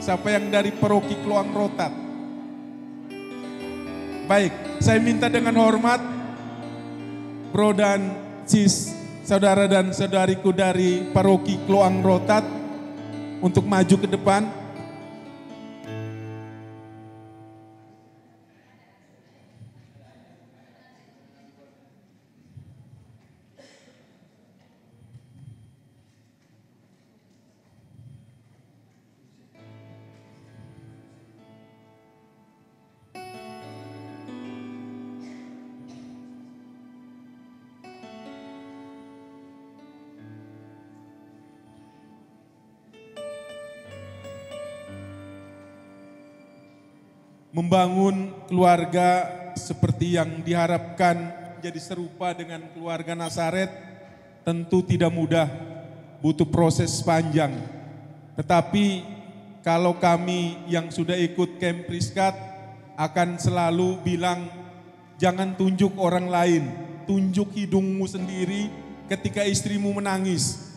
Siapa yang dari paroki Kloang Rotat? Baik, saya minta dengan hormat bro dan sis, saudara dan saudariku dari paroki Kloang Rotat untuk maju ke depan. Membangun keluarga seperti yang diharapkan jadi serupa dengan keluarga Nazaret tentu tidak mudah, butuh proses panjang. Tetapi kalau kami yang sudah ikut Camp Priskat akan selalu bilang, jangan tunjuk orang lain, tunjuk hidungmu sendiri ketika istrimu menangis.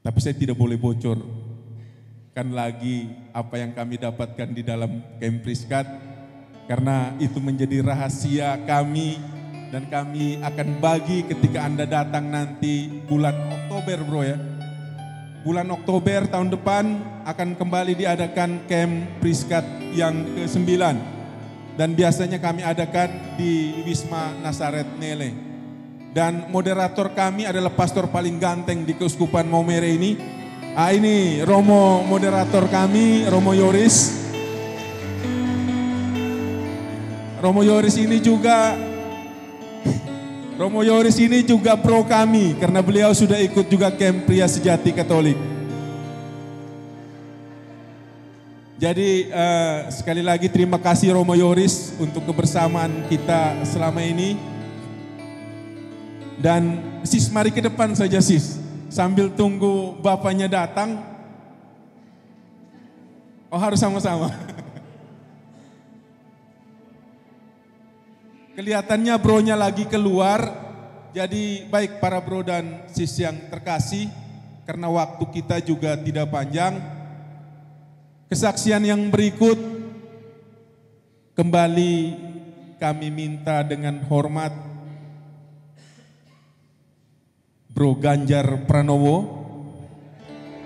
Tapi saya tidak boleh bocor. Kan lagi apa yang kami dapatkan di dalam Camp Priskat, karena itu menjadi rahasia kami dan kami akan bagi ketika Anda datang nanti bulan Oktober bro ya. Bulan Oktober tahun depan akan kembali diadakan Camp Priskat yang ke-9 dan biasanya kami adakan di Wisma Nazaret Nele. Dan moderator kami adalah pastor paling ganteng di Keuskupan Maumere ini. Ini Romo moderator kami, Romo Yoris. Romo Yoris ini juga bro kami karena beliau sudah ikut juga Camp Pria Sejati Katolik. Jadi sekali lagi terima kasih Romo Yoris untuk kebersamaan kita selama ini. Dan sis mari ke depan saja sis, sambil tunggu bapaknya datang. Oh harus sama-sama. Kelihatannya bronya lagi keluar, jadi baik para bro dan sis yang terkasih, karena waktu kita juga tidak panjang. Kesaksian yang berikut kembali kami minta dengan hormat Bro Ganjar Pranowo.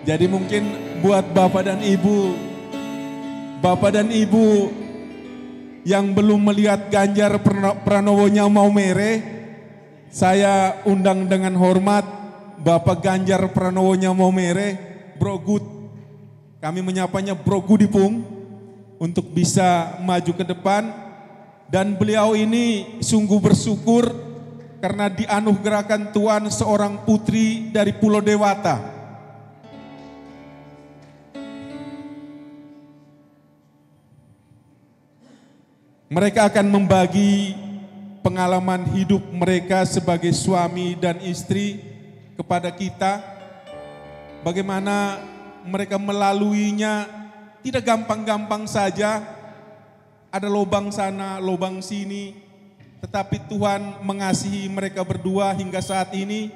Jadi mungkin buat Bapak dan Ibu yang belum melihat Ganjar Pranowonya Maumere, saya undang dengan hormat Bapak Ganjar Pranowonya Maumere, Bro Gud. Kami menyapanya Bro Gudipung untuk bisa maju ke depan. Dan beliau ini sungguh bersyukur karena dianugerahkan Tuhan seorang putri dari Pulau Dewata. Mereka akan membagi pengalaman hidup mereka sebagai suami dan istri kepada kita. Bagaimana mereka melaluinya tidak gampang-gampang saja. Ada lubang sana, lubang sini. Tetapi Tuhan mengasihi mereka berdua hingga saat ini.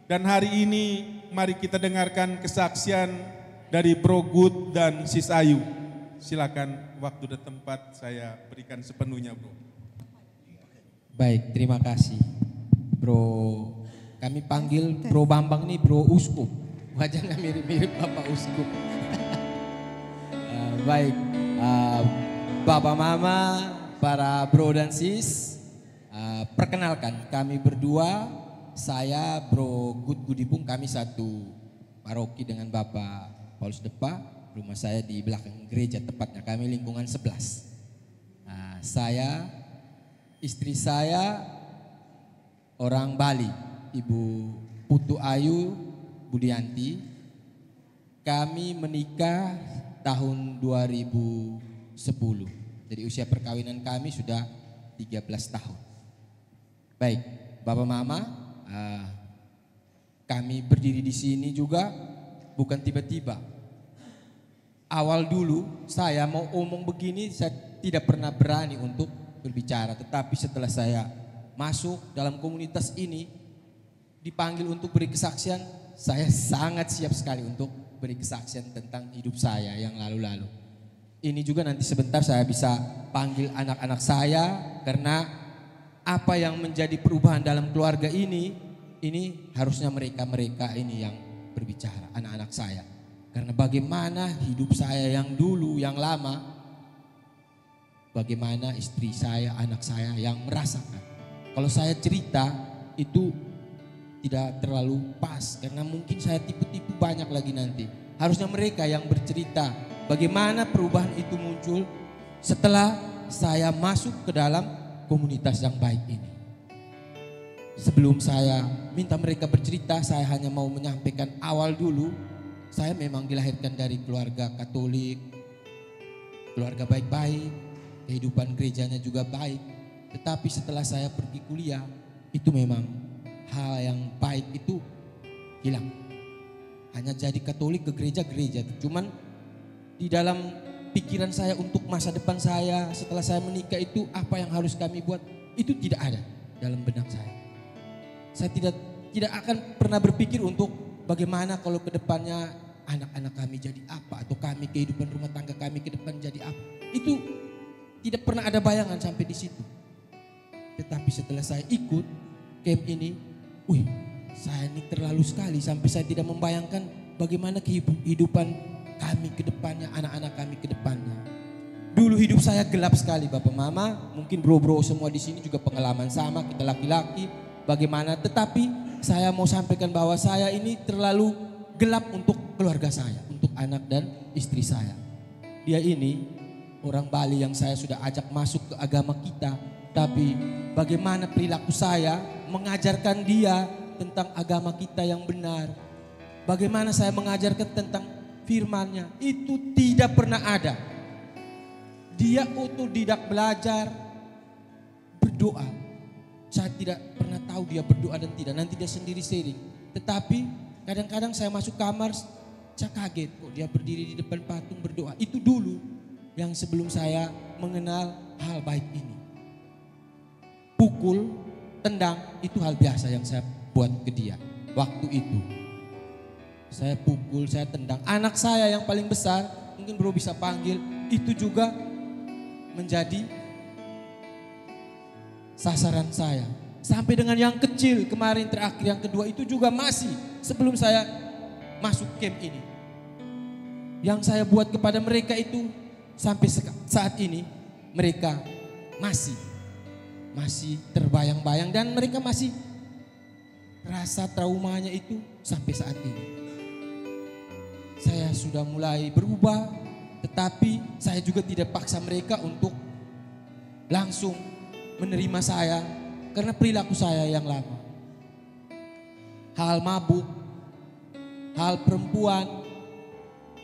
Dan hari ini mari kita dengarkan kesaksian dari Bro Gud dan Sis Ayu. Silakan, waktu dan tempat saya berikan sepenuhnya bro. Baik, terima kasih Bro. Kami panggil Bro Bambang nih Bro Uskup. Wajahnya mirip-mirip Bapak Uskup. Baik, Bapak Mama, para Bro dan Sis. Perkenalkan, kami berdua, saya Bro Gud Gudipung, kami satu paroki dengan Bapak Paulus Depa. Rumah saya di belakang gereja, tepatnya kami lingkungan 11. Saya, istri saya orang Bali, Ibu Putu Ayu Budianti. Kami menikah tahun 2010. Jadi usia perkawinan kami sudah 13 tahun. Baik, Bapak Mama, kami berdiri di sini juga bukan tiba-tiba. Awal dulu saya mau omong begini, saya tidak pernah berani untuk berbicara. Tetapi setelah saya masuk dalam komunitas ini, dipanggil untuk beri kesaksian, saya sangat siap sekali untuk beri kesaksian tentang hidup saya yang lalu-lalu. Ini juga nanti sebentar saya bisa panggil anak-anak saya, karena apa yang menjadi perubahan dalam keluarga ini harusnya mereka ini yang berbicara, anak-anak saya. Karena bagaimana hidup saya yang dulu, yang lama, bagaimana istri saya, anak saya yang merasakan. Kalau saya cerita itu tidak terlalu pas, karena mungkin saya tipu-tipu banyak lagi nanti. Harusnya mereka yang bercerita bagaimana perubahan itu muncul setelah saya masuk ke dalam komunitas yang baik ini. Sebelum saya minta mereka bercerita, saya hanya mau menyampaikan awal dulu. Saya memang dilahirkan dari keluarga Katolik, keluarga baik-baik. kehidupan gerejanya juga baik. Tetapi setelah saya pergi kuliah, itu memang hal yang baik itu hilang. Hanya jadi Katolik ke gereja-gereja. Cuman di dalam pikiran saya untuk masa depan saya setelah saya menikah itu apa yang harus kami buat, itu tidak ada dalam benak saya. Saya tidak akan pernah berpikir untuk bagaimana kalau ke depannya anak-anak kami jadi apa, atau kami kehidupan rumah tangga kami ke depan jadi apa. Itu tidak pernah ada bayangan sampai di situ. Tetapi setelah saya ikut camp ini, saya ini terlalu sekali sampai saya tidak membayangkan bagaimana kehidupan kami ke depannya, anak-anak kami ke depannya. Dulu hidup saya gelap sekali Bapak Mama, mungkin bro-bro semua di sini juga pengalaman sama, kita laki-laki bagaimana. Tetapi saya mau sampaikan bahwa saya ini terlalu gelap untuk keluarga saya, untuk anak dan istri saya. Dia ini orang Bali yang saya sudah ajak masuk ke agama kita, tapi bagaimana perilaku saya mengajarkan dia tentang agama kita yang benar. Bagaimana saya mengajarkan tentang firman-Nya, itu tidak pernah ada. Dia otodidak belajar berdoa. Saya tidak pernah tahu dia berdoa dan tidak, nanti dia sendiri sharing. Tetapi kadang-kadang saya masuk kamar, saya kaget kok dia berdiri di depan patung berdoa. Itu dulu yang sebelum saya mengenal hal baik ini. Pukul, tendang, itu hal biasa yang saya buat ke dia. Waktu itu saya pukul, saya tendang. Anak saya yang paling besar, mungkin bro bisa panggil, itu juga menjadi sasaran saya. Sampai dengan yang kecil kemarin terakhir, yang kedua itu juga masih sebelum saya masuk camp ini. Yang saya buat kepada mereka itu sampai saat ini mereka masih terbayang-bayang dan mereka masih rasa traumanya itu sampai saat ini. Saya sudah mulai berubah, tetapi saya juga tidak paksa mereka untuk langsung menerima saya karena perilaku saya yang lama. Hal mabuk, hal perempuan,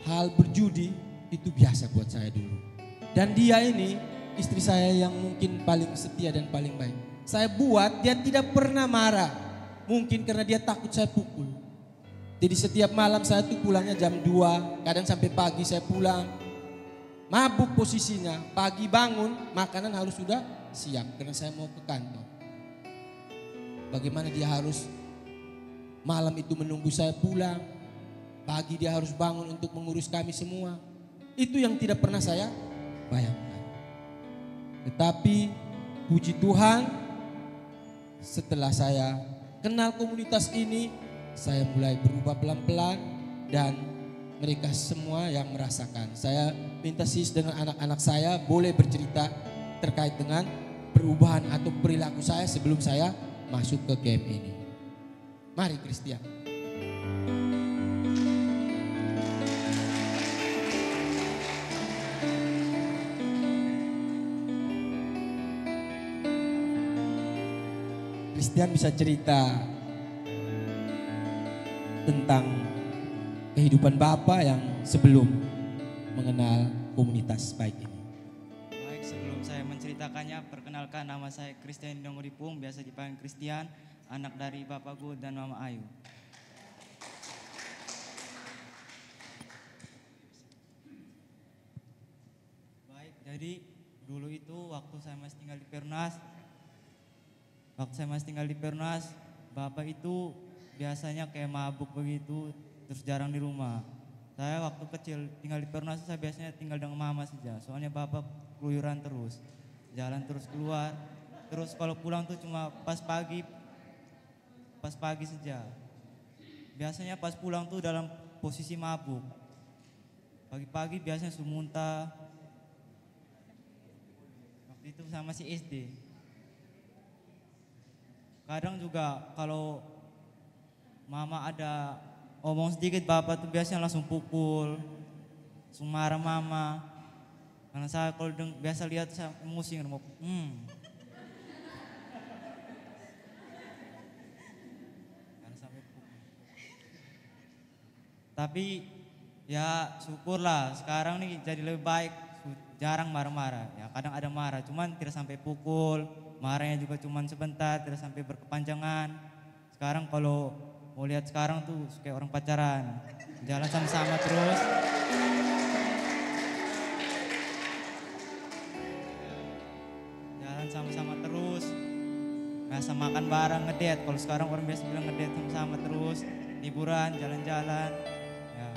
hal berjudi itu biasa buat saya dulu. Dan dia ini istri saya yang mungkin paling setia dan paling baik. Saya buat dia tidak pernah marah. Mungkin karena dia takut saya pukul. Jadi setiap malam saya tuh pulangnya jam 2, kadang sampai pagi saya pulang. Mabuk posisinya, pagi bangun makanan harus sudah siap karena saya mau ke kantor. Bagaimana dia harus malam itu menunggu saya pulang. Pagi dia harus bangun untuk mengurus kami semua. Itu yang tidak pernah saya bayangkan. Tetapi puji Tuhan, setelah saya kenal komunitas ini, saya mulai berubah pelan-pelan dan mereka semua yang merasakan. Saya minta sis dengan anak-anak saya boleh bercerita terkait dengan perubahan atau perilaku saya sebelum saya masuk ke camp ini. Mari Christian. Christian bisa cerita tentang kehidupan Bapak yang sebelum mengenal komunitas baik ini. Baik, sebelum saya menceritakannya, perkenalkan nama saya Christian Dongoripung, biasa dipanggil Christian, anak dari Bapak Gu dan Mama Ayu. Baik, jadi dulu itu waktu saya masih tinggal di Pernas, Bapak itu biasanya kayak mabuk begitu, terus jarang di rumah. Saya waktu kecil tinggal di Pernas, saya biasanya tinggal dengan mama saja. Soalnya bapak keluyuran terus, jalan terus keluar. Terus kalau pulang tuh cuma pas pagi saja. Biasanya pas pulang tuh dalam posisi mabuk. Pagi-pagi biasanya muntah. Waktu itu saya masih SD. Kadang juga kalau mama ada omong sedikit, bapak tuh biasanya langsung pukul, langsung marah mama. Karena saya kalau biasa lihat saya emosi, karena sampai pukul. Tapi ya syukurlah sekarang nih jadi lebih baik. jarang marah-marah. Ya kadang ada marah, cuman tidak sampai pukul. Marahnya juga cuman sebentar, tidak sampai berkepanjangan. Sekarang kalau mau lihat sekarang tuh kayak orang pacaran. Jalan sama-sama terus. Jalan sama-sama terus. Biasa makan bareng, ngedate. Kalau sekarang orang biasa bilang ngedate sama-sama terus. Liburan, jalan-jalan. Ya.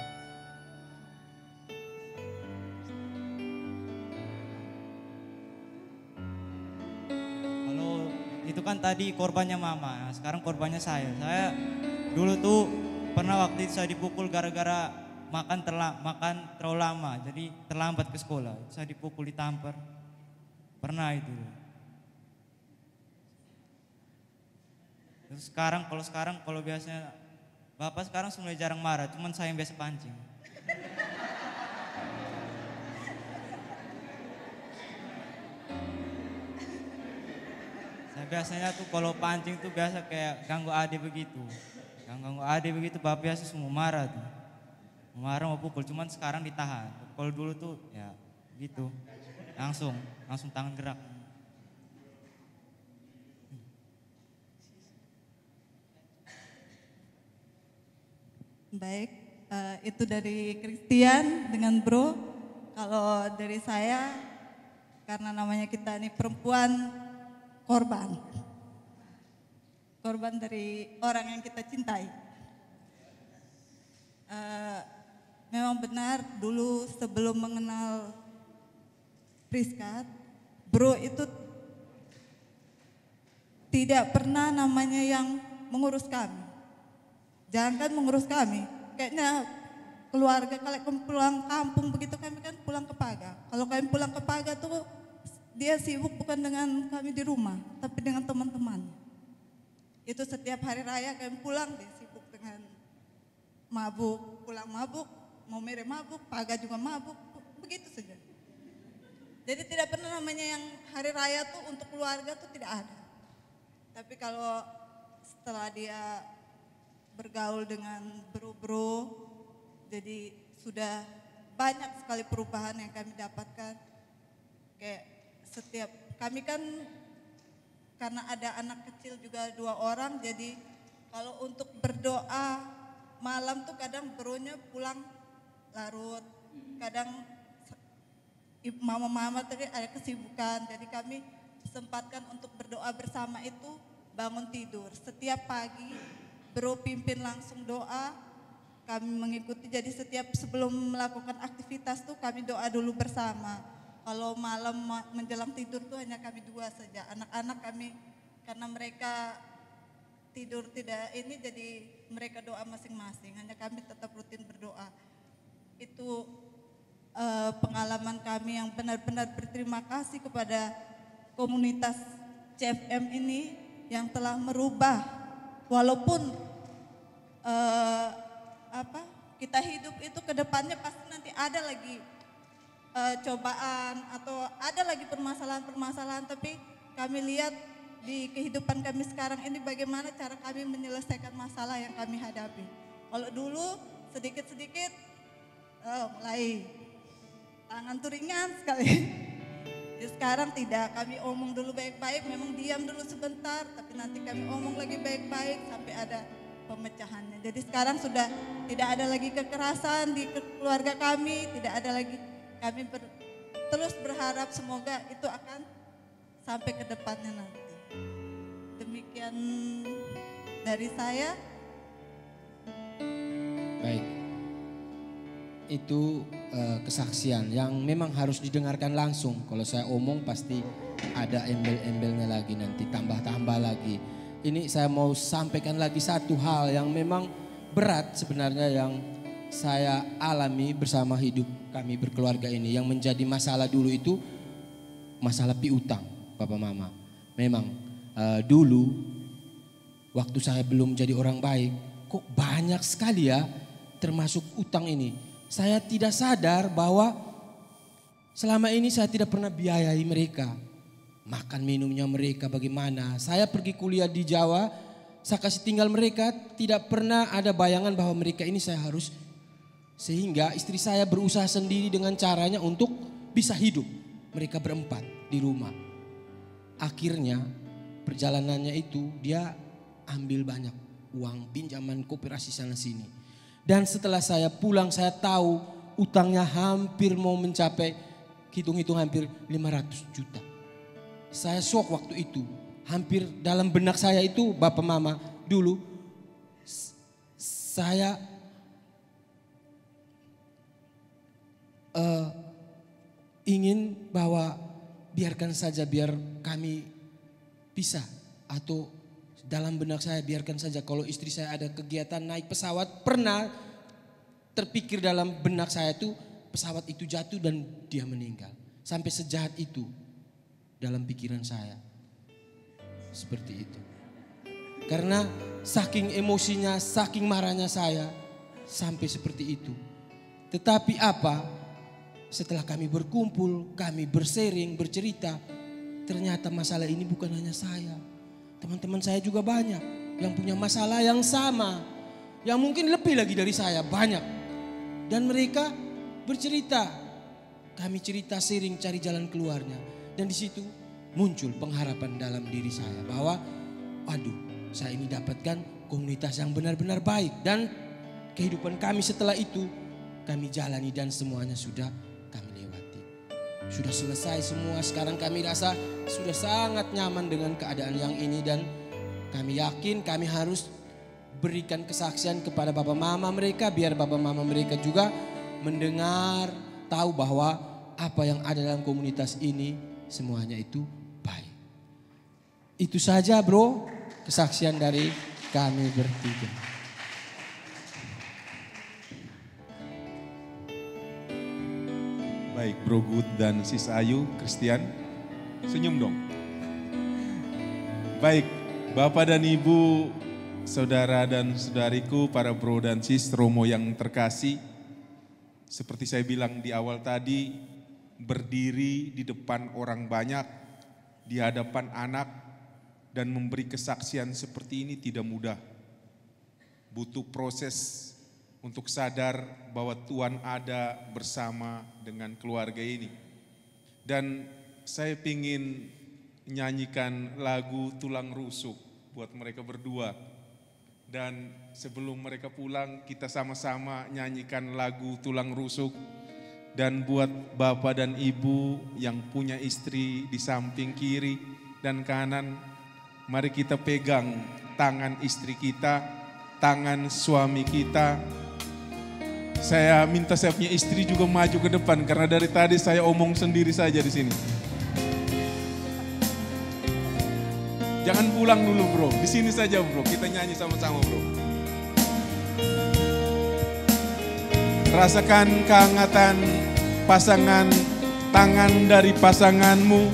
Kalau itu kan tadi korbannya mama, sekarang korbannya saya. Saya dulu tuh pernah waktu itu saya dipukul gara-gara makan terlalu lama, jadi terlambat ke sekolah. Saya dipukul, ditampar. Pernah itu. Terus kalau biasanya bapak sekarang mulai jarang marah, cuman saya yang biasa pancing. Saya biasanya tuh kalau pancing tuh biasa kayak ganggu adik begitu. Ganggu adik begitu, bapak biasa semua marah tuh. Marah mau pukul, cuman sekarang ditahan. Kalau dulu tuh ya gitu, langsung tangan gerak. Baik, itu dari Christian dengan Bro. Kalau dari saya, karena namanya kita ini perempuan korban dari orang yang kita cintai. Memang benar dulu sebelum mengenal Priska, Bro itu tidak pernah namanya yang mengurus kami. Jangankan mengurus kami, kayaknya keluarga kalau pulang kampung begitu kami kan pulang ke Paga. Kalau kami pulang ke Paga tuh dia sibuk bukan dengan kami di rumah, tapi dengan teman-teman. Itu setiap hari raya kami pulang dia sibuk dengan mabuk, pulang mabuk, mau mere mabuk, Paga juga mabuk, begitu saja. Jadi tidak pernah namanya yang hari raya tuh untuk keluarga tuh tidak ada. Tapi kalau setelah dia bergaul dengan bro-bro, jadi sudah banyak sekali perubahan yang kami dapatkan. Kayak setiap kami kan karena ada anak kecil juga 2 orang, jadi kalau untuk berdoa malam tuh kadang bronya pulang larut, kadang mama-mama tadi ada kesibukan, jadi kami sempatkan untuk berdoa bersama itu bangun tidur. Setiap pagi Bro pimpin langsung doa, kami mengikuti, jadi setiap sebelum melakukan aktivitas tuh kami doa dulu bersama. Kalau malam menjelang tidur tuh hanya kami 2 saja, anak-anak kami karena mereka tidur tidak ini jadi mereka doa masing-masing, hanya kami tetap rutin berdoa. Itu pengalaman kami yang benar-benar berterima kasih kepada komunitas CFM ini yang telah merubah, walaupun kita hidup itu ke depannya pasti nanti ada lagi cobaan atau ada lagi permasalahan-permasalahan, tapi kami lihat di kehidupan kami sekarang ini bagaimana cara kami menyelesaikan masalah yang kami hadapi. Kalau dulu sedikit-sedikit mulai tangan tuh ringan sekali. Ya, sekarang tidak, kami omong dulu baik-baik, memang diam dulu sebentar, tapi nanti kami omong lagi baik-baik sampai ada pemecahannya. Jadi sekarang sudah tidak ada lagi kekerasan di keluarga kami, tidak ada lagi. Kami terus berharap semoga itu akan sampai ke depannya nanti. Demikian dari saya. Baik, itu kesaksian yang memang harus didengarkan langsung. Kalau saya omong pasti ada embel-embelnya lagi nanti, tambah-tambah lagi. Ini saya mau sampaikan lagi satu hal yang memang berat sebenarnya yang saya alami bersama hidup kami berkeluarga ini. Yang menjadi masalah dulu itu masalah piutang, Bapak Mama. Memang dulu waktu saya belum jadi orang baik, kok banyak sekali ya termasuk utang ini. Saya tidak sadar bahwa selama ini saya tidak pernah biayai mereka. Makan minumnya mereka bagaimana. Saya pergi kuliah di Jawa, saya kasih tinggal mereka, tidak pernah ada bayangan bahwa mereka ini saya harus. Sehingga istri saya berusaha sendiri dengan caranya untuk bisa hidup mereka berempat di rumah. Akhirnya perjalanannya itu dia ambil banyak uang pinjaman koperasi sana sini. Dan setelah saya pulang saya tahu utangnya hampir mau mencapai, hitung-hitung hampir 500 juta. Saya shock waktu itu. Hampir dalam benak saya itu, Bapak Mama, dulu saya ingin bahwa biarkan saja, biar kami pisah. Atau dalam benak saya biarkan saja kalau istri saya ada kegiatan naik pesawat. Pernah terpikir dalam benak saya itu pesawat itu jatuh dan dia meninggal. Sampai sejahat itu dalam pikiran saya. Seperti itu. Karena saking emosinya, saking marahnya saya sampai seperti itu. Tetapi apa? Setelah kami berkumpul, kami bersharing, bercerita, ternyata masalah ini bukan hanya saya. Teman-teman saya juga banyak yang punya masalah yang sama. Yang mungkin lebih lagi dari saya, banyak. Dan mereka bercerita. Kami cerita, sharing, cari jalan keluarnya. Dan di situ muncul pengharapan dalam diri saya bahwa waduh, saya ini dapatkan komunitas yang benar-benar baik. Dan kehidupan kami setelah itu kami jalani dan semuanya sudah kami lewati. Sudah selesai semua, sekarang kami rasa sudah sangat nyaman dengan keadaan yang ini. Dan kami yakin kami harus berikan kesaksian kepada Bapak Mama mereka, biar Bapak Mama mereka juga mendengar, tahu bahwa apa yang ada dalam komunitas ini semuanya itu baik. Itu saja bro, kesaksian dari kami bertiga. Baik, Bro Good dan Sis Ayu, Christian, senyum dong. Baik, Bapak dan Ibu, saudara dan saudariku, para bro dan sis Romo yang terkasih. Seperti saya bilang di awal tadi, berdiri di depan orang banyak, di hadapan anak, dan memberi kesaksian seperti ini tidak mudah. Butuh proses untuk sadar bahwa Tuhan ada bersama dengan keluarga ini. Dan saya ingin nyanyikan lagu Tulang Rusuk buat mereka berdua. Dan sebelum mereka pulang, kita sama-sama nyanyikan lagu Tulang Rusuk. Dan buat Bapak dan Ibu yang punya istri di samping kiri dan kanan, mari kita pegang tangan istri kita, tangan suami kita. Saya minta saya punya istri juga maju ke depan karena dari tadi saya omong sendiri saja di sini. Jangan pulang dulu bro, di sini saja bro, kita nyanyi sama-sama bro. Rasakan kehangatan pasangan, tangan dari pasanganmu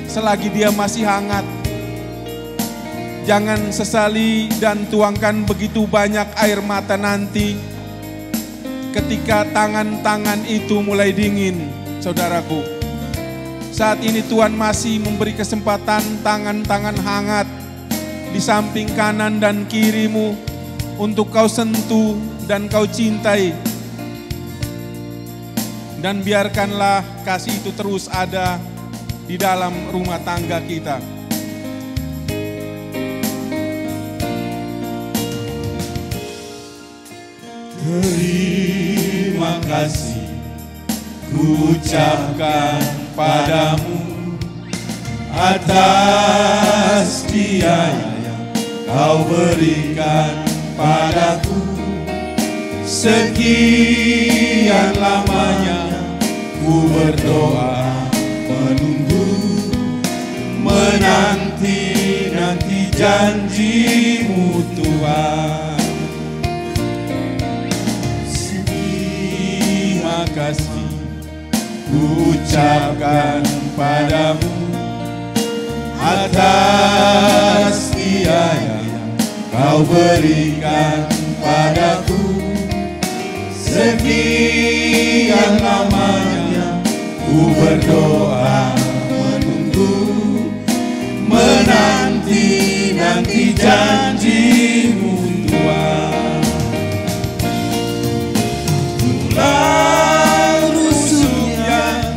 selagi dia masih hangat. Jangan sesali dan tuangkan begitu banyak air mata nanti ketika tangan-tangan itu mulai dingin, saudaraku. Saat ini Tuhan masih memberi kesempatan tangan-tangan hangat di samping kanan dan kirimu untuk kau sentuh dan kau cintai. Dan biarkanlah kasih itu terus ada di dalam rumah tangga kita. Terima kasih ku ucapkan padamu atas biaya yang kau berikan padaku. Sekian lamanya ku berdoa, menunggu, menanti janjimu Tuhan. Terima kasih ku ucapkan padamu atas biaya yang kau berikan padaku. Sekian lamanya ku berdoa, menunggu, menanti janjimu Tuhan. Tulang rusuk yang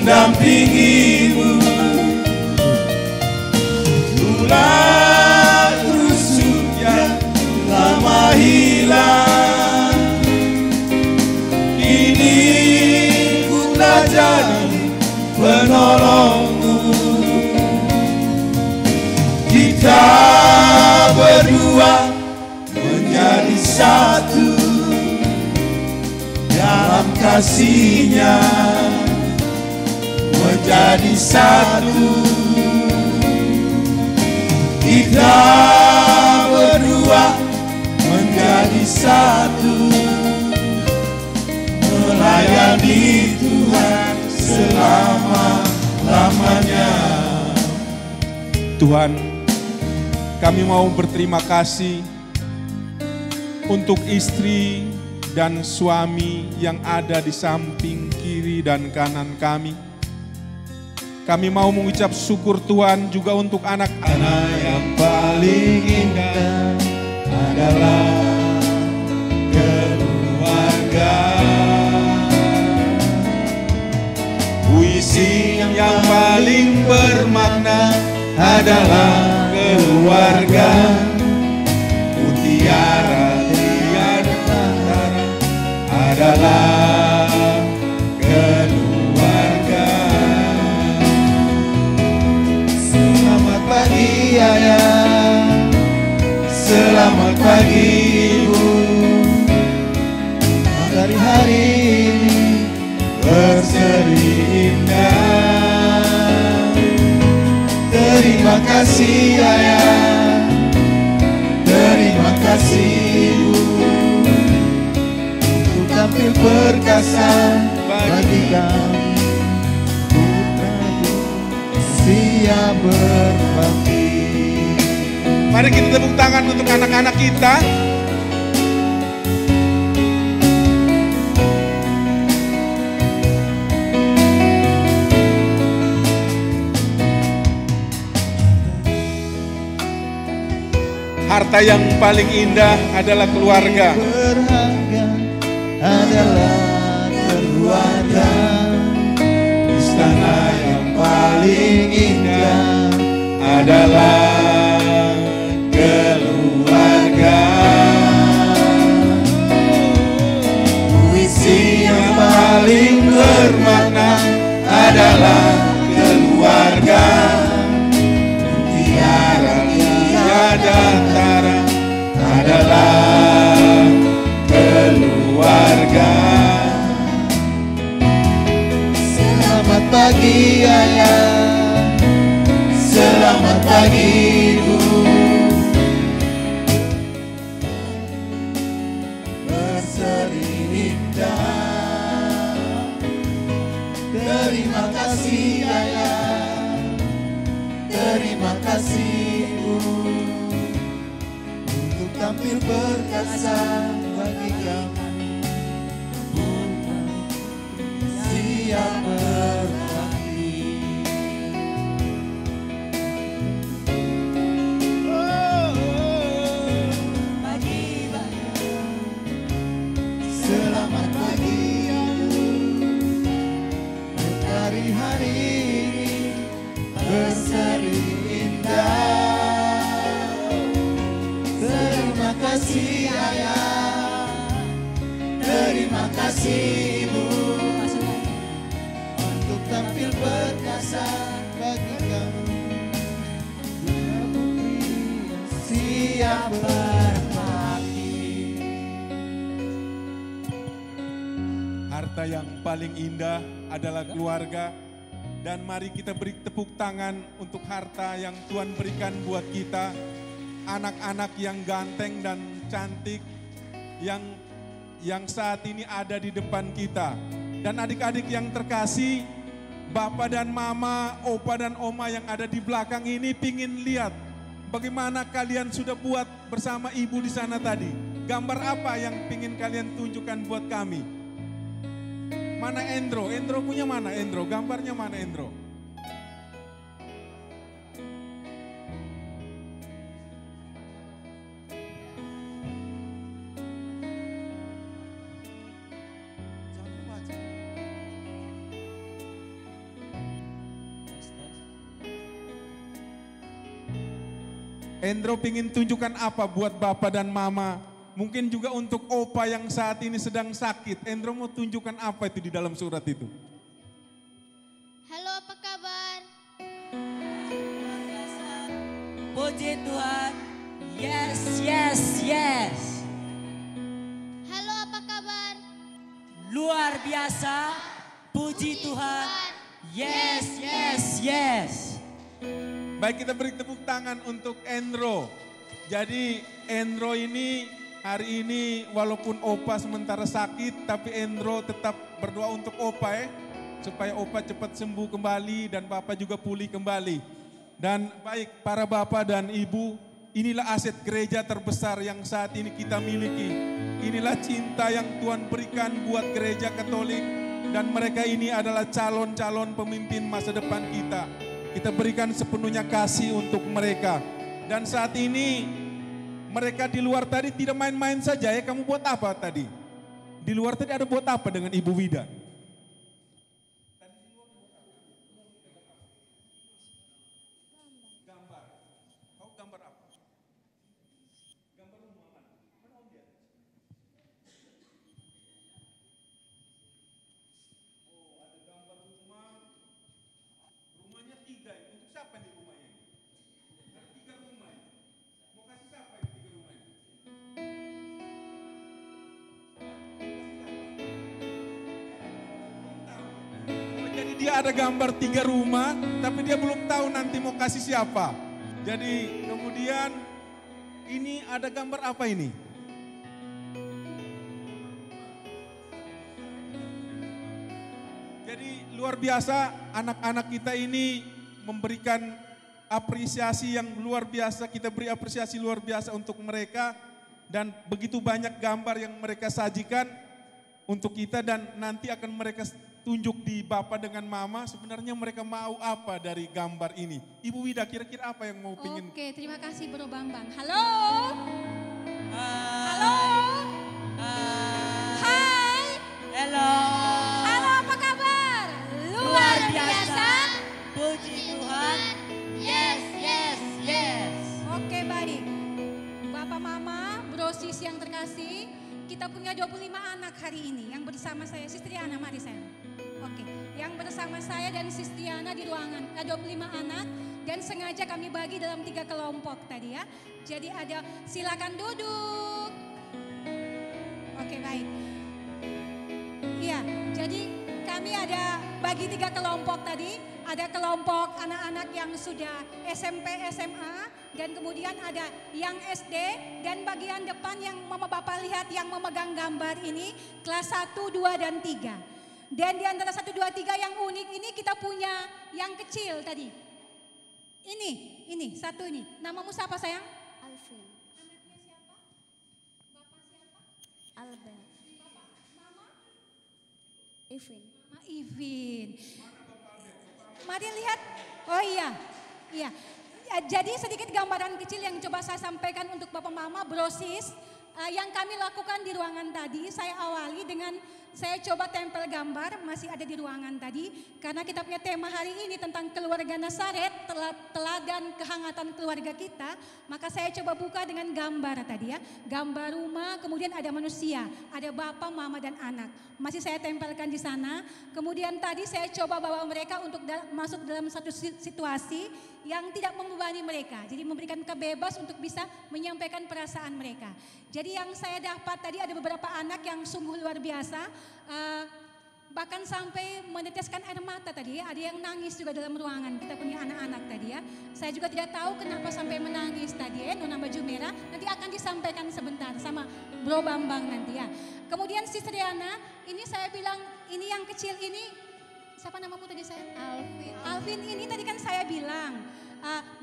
mendampingimu. Tulah rusuk yang lama hilang, kini ku telah jadi penolongmu. Kita berdua menjadi satu dalam kasih-Nya, menjadi satu. Kita berdua menjadi satu, melayani Tuhan selama-lamanya. Tuhan, kami mau berterima kasih untuk istri dan suami yang ada di samping kiri dan kanan kami. Kami mau mengucap syukur Tuhan juga untuk anak-anak yang paling indah adalah keluarga. Puisi yang paling bermakna adalah keluarga. Mutiara tiada tara adalah keluarga. Selamat pagi ayah, selamat pagi ibu. Dari hari ini berseri indah. Terima kasih ayah, terima kasih ibu, untuk tampil perkasa bagi kami. Putraku siap berbakti. Mari kita tepuk tangan untuk anak-anak kita. Harta yang paling indah adalah keluarga. Berharga adalah keluarga. Istana yang paling indah adalah keluarga. Puisi yang paling bermakna adalah keluarga. Mutiara tiada tara adalah keluarga. Selamat pagi ayah, selamat pagi ibu. Berseri indah. Terima kasih ayah, terima kasih ibu, untuk tampil perkasa bagi kami. Putra siap berbakti. Selamat pagi dari hari ini berseri indah. Terima kasih ayah, terima kasih ibu, untuk tampil perkasa bagi kami. Putra putri siap berbakti. Harta yang paling indah adalah keluarga. Dan mari kita beri tepuk tangan untuk harta yang Tuhan berikan buat kita. Anak-anak yang ganteng dan cantik yang saat ini ada di depan kita. Dan adik-adik yang terkasih, Bapak dan Mama, Opa dan Oma yang ada di belakang ini pingin lihat bagaimana kalian sudah buat bersama Ibu di sana tadi. Gambar apa yang pingin kalian tunjukkan buat kami? Mana Endro? Endro punya mana Endro? Gambarnya mana Endro? Endro pingin tunjukkan apa buat Bapak dan Mama. Mungkin juga untuk Opa yang saat ini sedang sakit. Endro mau tunjukkan apa itu di dalam surat itu? Halo, apa kabar? Puji Tuhan. Yes, yes, yes. Halo, apa kabar? Luar biasa. Puji Tuhan. Yes, yes, yes. Baik, kita beri tepuk tangan untuk Endro. Jadi Endro ini hari ini walaupun Opa sementara sakit, tapi Endro tetap berdoa untuk Opa supaya Opa cepat sembuh kembali dan Bapak juga pulih kembali. Dan baik para Bapak dan Ibu, inilah aset gereja terbesar yang saat ini kita miliki. Inilah cinta yang Tuhan berikan buat gereja Katolik dan mereka ini adalah calon-calon pemimpin masa depan kita. Kita berikan sepenuhnya kasih untuk mereka. Dan saat ini mereka di luar tadi tidak main-main saja ya. Kamu buat apa tadi? Di luar tadi ada buat apa dengan Ibu Wida? Gambar. Kau gambar apa? Gambar rumah mana? Mana Om dia? Oh, ada gambar rumah. Rumahnya 3, untuk siapa nih rumahnya? Ada 3 rumah ini. Mau kasih siapa ini 3 rumah ini? Oh, jadi dia ada gambar 3 rumah, tapi dia belum tahu nanti mau kasih siapa. Jadi kemudian ini ada gambar apa ini? Jadi luar biasa anak-anak kita ini memberikan apresiasi yang luar biasa. Kita beri apresiasi luar biasa untuk mereka. Dan begitu banyak gambar yang mereka sajikan untuk kita dan nanti akan mereka tunjuk di Bapak dengan Mama. Sebenarnya mereka mau apa dari gambar ini? Ibu Wida kira-kira apa yang mau pingin? Oke, terima kasih Bro Bambang. Halo? Halo? Hai? Hello. Halo, apa kabar? Luar biasa? Puji Tuhan. Yes, yes, yes. Oke, baik. Bapak Mama, Bro Sis yang terkasih, kita punya 25 anak hari ini yang bersama saya. Sis Triana, mari saya. Oke, yang bersama saya dan Sis Triana di ruangan. Ada 25 anak dan sengaja kami bagi dalam 3 kelompok tadi ya. Jadi ada silakan duduk. Oke, baik. Iya, jadi kami ada bagi 3 kelompok tadi. Ada kelompok anak-anak yang sudah SMP, SMA, dan kemudian ada yang SD, dan bagian depan yang Mama Bapak lihat yang memegang gambar ini, kelas 1, 2, dan 3. Dan di antara 1, 2, 3 yang unik ini kita punya yang kecil tadi. Ini, satu ini. Namamu siapa sayang? Alvin. Anaknya siapa? Bapak siapa? Albert. Bapak, Mama? Ivin. Mama Ivin. Mari lihat. Oh iya. Iya. Ya, jadi sedikit gambaran kecil yang coba saya sampaikan untuk Bapak Mama, Bro Sis. Yang kami lakukan di ruangan tadi, saya awali dengan saya coba tempel gambar, masih ada di ruangan tadi. Karena kita punya tema hari ini tentang keluarga Nazaret, teladan kehangatan keluarga kita. Maka saya coba buka dengan gambar tadi ya. Gambar rumah, kemudian ada manusia, ada bapak, mama, dan anak. Masih saya tempelkan di sana. Kemudian tadi saya coba bawa mereka untuk masuk dalam satu situasi yang tidak membebani mereka. Jadi memberikan kebebas untuk bisa menyampaikan perasaan mereka. Jadi yang saya dapat tadi ada beberapa anak yang sungguh luar biasa. Bahkan sampai meneteskan air mata tadi ya. Ada yang nangis juga dalam ruangan. Kita punya anak-anak tadi ya. Saya juga tidak tahu kenapa sampai menangis tadi ya. Nona baju merah nanti akan disampaikan sebentar sama Bro Bambang nanti ya. Kemudian Sis Riana, ini saya bilang ini yang kecil ini. Siapa namamu tadi saya? Alvin. Alvin ini tadi kan saya bilang.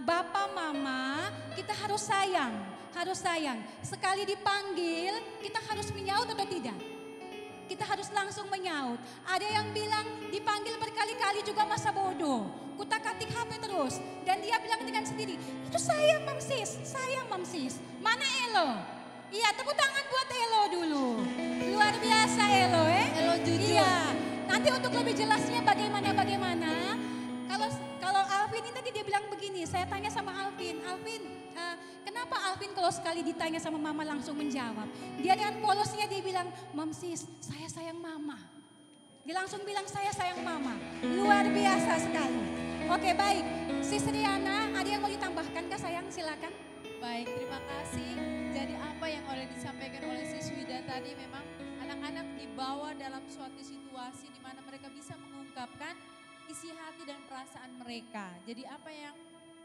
Bapak mama kita harus sayang. Harus sayang. Sekali dipanggil kita harus menyaut atau tidak? Kita harus langsung menyaut. Ada yang bilang dipanggil berkali-kali juga masa bodoh. Kutak-katik HP terus. Dan dia bilang dengan sendiri, itu saya Mam Sis. Mana Elo? Iya, tepuk tangan buat Elo dulu. Luar biasa Elo Elo jujur. Iya. Nanti untuk lebih jelasnya bagaimana. Kalau Alvin Alvin ini tadi dia bilang begini, saya tanya sama Alvin, kenapa Alvin kalau sekali ditanya sama mama langsung menjawab? Dia dengan polosnya dia bilang, Mam sis, saya sayang mama. Dia langsung bilang saya sayang mama. Luar biasa sekali. Oke baik, Sis Riana, ada yang mau ditambahkan kah sayang? Silakan. Baik, terima kasih. Jadi apa yang oleh disampaikan oleh Sis Wida tadi memang anak-anak dibawa dalam suatu situasi di mana mereka bisa mengungkapkan isi hati dan perasaan mereka. Jadi apa yang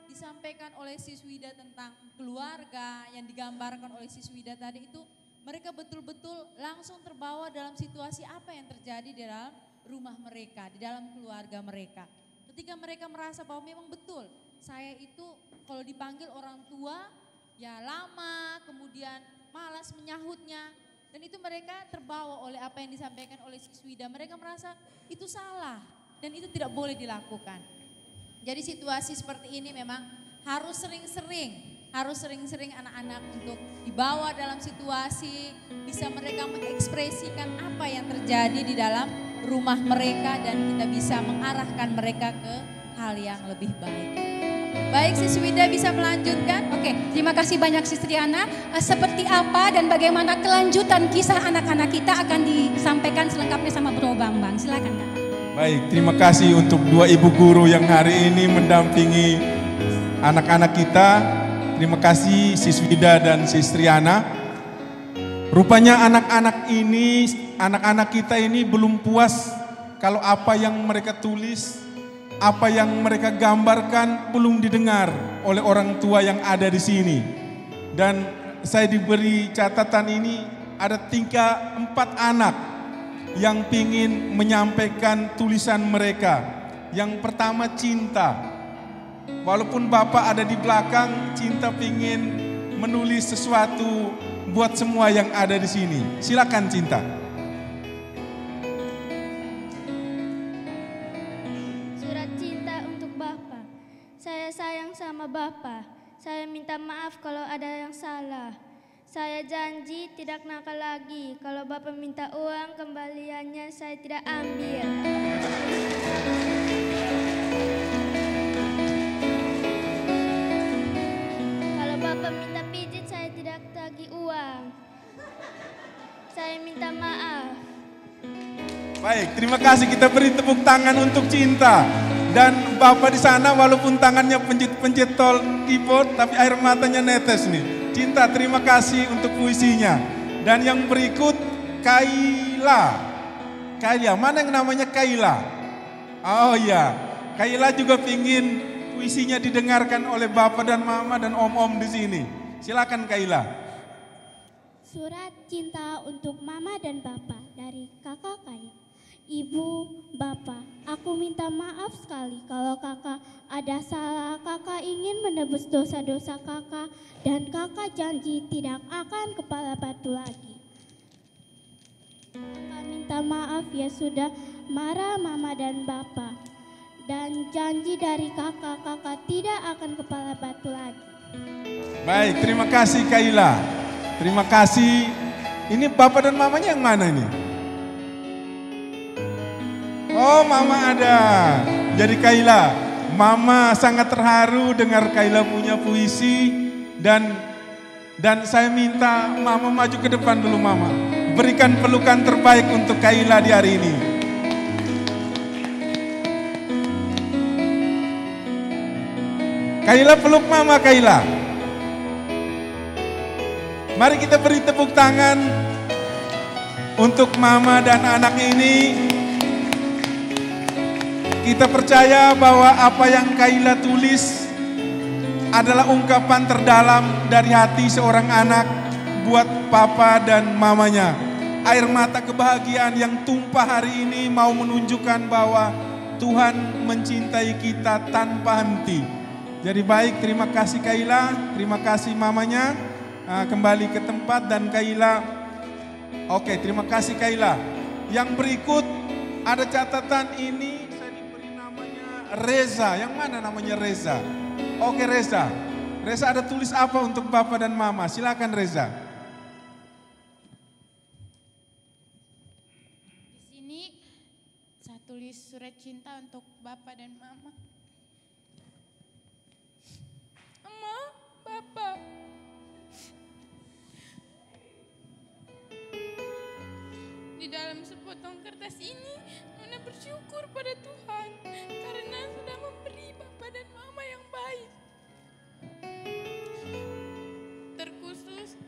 disampaikan oleh Sis Wida tentang keluarga yang digambarkan oleh Sis Wida tadi itu mereka betul-betul langsung terbawa dalam situasi apa yang terjadi di dalam rumah mereka, di dalam keluarga mereka. Ketika mereka merasa bahwa memang betul saya itu kalau dipanggil orang tua ya lama, kemudian malas menyahutnya. Dan itu mereka terbawa oleh apa yang disampaikan oleh Sis Wida. Mereka merasa itu salah dan itu tidak boleh dilakukan. Jadi situasi seperti ini memang harus sering-sering anak-anak untuk dibawa dalam situasi, bisa mereka mengekspresikan apa yang terjadi di dalam rumah mereka dan kita bisa mengarahkan mereka ke hal yang lebih baik. Baik, Sis Wida bisa melanjutkan? Oke, terima kasih banyak Sis Riana. Seperti apa dan bagaimana kelanjutan kisah anak-anak kita akan disampaikan selengkapnya sama Bro Bambang. Silakan Kak. Baik, terima kasih untuk dua ibu guru yang hari ini mendampingi anak-anak kita. Terima kasih Sis Wida dan Sis Riana. Rupanya anak-anak kita ini belum puas kalau apa yang mereka tulis, apa yang mereka gambarkan belum didengar oleh orang tua yang ada di sini. Dan saya diberi catatan ini ada 4 anak yang ingin menyampaikan tulisan mereka. Yang pertama Cinta. Walaupun Bapak ada di belakang, Cinta ingin menulis sesuatu buat semua yang ada di sini. Silakan Cinta. Surat cinta untuk Bapak. Saya sayang sama Bapak. Saya minta maaf kalau ada yang salah. Saya janji tidak nakal lagi. Kalau Bapak minta uang, kembaliannya saya tidak ambil. Kalau Bapak minta pijit, saya tidak tagih uang. Saya minta maaf. Baik, terima kasih, kita beri tepuk tangan untuk Cinta. Dan Bapak di sana walaupun tangannya pencet tol keyboard tapi air matanya netes nih. Cinta, terima kasih untuk puisinya. Dan yang berikut Kaila. Kaila, mana yang namanya Kaila? Oh iya, Kaila juga pingin puisinya didengarkan oleh Bapak dan Mama dan Om-Om di sini. Silakan Kaila. Surat cinta untuk Mama dan Bapak dari Kakak Kaila. Ibu, Bapak, aku minta maaf sekali kalau kakak ada salah. Kakak ingin menebus dosa-dosa kakak dan kakak janji tidak akan kepala batu lagi. Kakak minta maaf ya sudah marah Mama dan Bapak. Dan janji dari kakak, kakak tidak akan kepala batu lagi. Baik, terima kasih Kaila. Terima kasih. Ini Bapak dan Mamanya yang mana ini? Oh, Mama ada. Jadi Kaila, Mama sangat terharu dengar Kaila punya puisi dan saya minta Mama maju ke depan dulu Mama. Berikan pelukan terbaik untuk Kaila di hari ini. Kaila peluk Mama, Kaila. Mari kita beri tepuk tangan untuk Mama dan anak ini. Kita percaya bahwa apa yang Kaila tulis adalah ungkapan terdalam dari hati seorang anak buat Papa dan Mamanya. Air mata kebahagiaan yang tumpah hari ini mau menunjukkan bahwa Tuhan mencintai kita tanpa henti. Jadi baik, terima kasih Kaila, terima kasih Mamanya. Kembali ke tempat dan Kaila. Oke, terima kasih Kaila. Yang berikut ada catatan ini. Reza, yang mana namanya Reza? Oke Reza. Reza ada tulis apa untuk Bapak dan Mama? Silakan Reza. Di sini saya tulis surat cinta untuk Bapak dan Mama. dalam sepotong kertas ini, Nona bersyukur pada Tuhan karena sudah memberi Bapa dan Mama yang baik. Terkhusus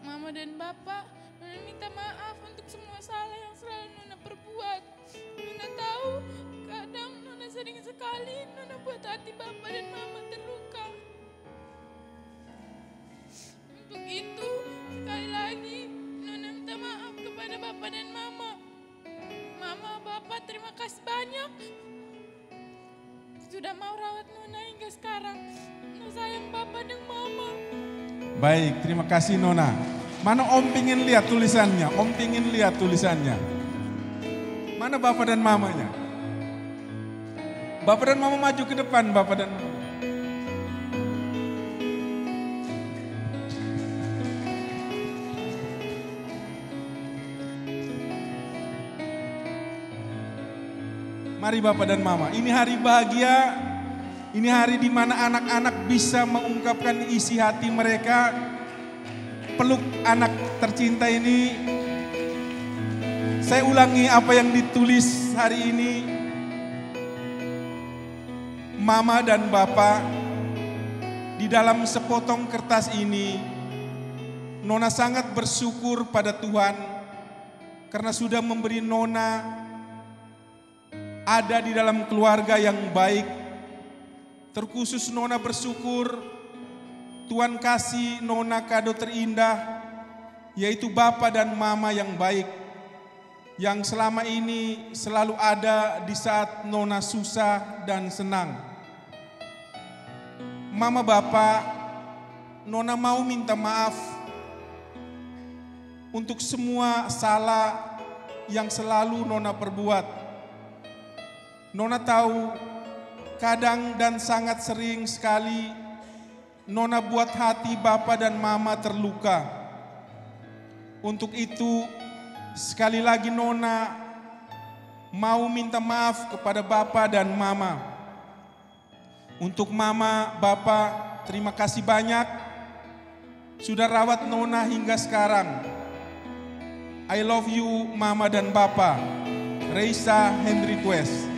Mama dan Bapa, Nona minta maaf untuk semua salah yang selalu Nona perbuat. Nona tahu kadang Nona sering sekali Nona buat hati Bapa dan Mama terluka. Untuk itu, sekali lagi Nona minta maaf kepada Bapa dan Mama. Mama, Bapa, terima kasih banyak sudah mau rawat Nona hingga sekarang. Nona sayang Bapa dan Mama. Baik, terima kasih Nona. Mana Om pingin lihat tulisannya? Om pingin lihat tulisannya. Mana Bapak dan Mamanya? Bapak dan Mama maju ke depan, Bapak dan Mama. Mari Bapak dan Mama, ini hari bahagia, ini hari di mana anak-anak bisa mengungkapkan isi hati mereka. Peluk anak tercinta ini. Saya ulangi apa yang ditulis hari ini. Mama dan Bapa, di dalam sepotong kertas ini, Nona sangat bersyukur pada Tuhan karena sudah memberi Nona ada di dalam keluarga yang baik. Terkhusus Nona bersyukur Tuhan kasih Nona kado terindah, yaitu Bapa dan Mama yang baik, yang selama ini selalu ada di saat Nona susah dan senang. Mama, Bapa, Nona mau minta maaf untuk semua salah yang selalu Nona perbuat. Nona tahu kadang dan sangat sering sekali Nona buat hati Bapa dan Mama terluka. Untuk itu sekali lagi Nona mau minta maaf kepada Bapa dan Mama. Untuk Mama, Bapa, terima kasih banyak sudah rawat Nona hingga sekarang. I love you Mama dan Bapa. Raisa Hendrik West.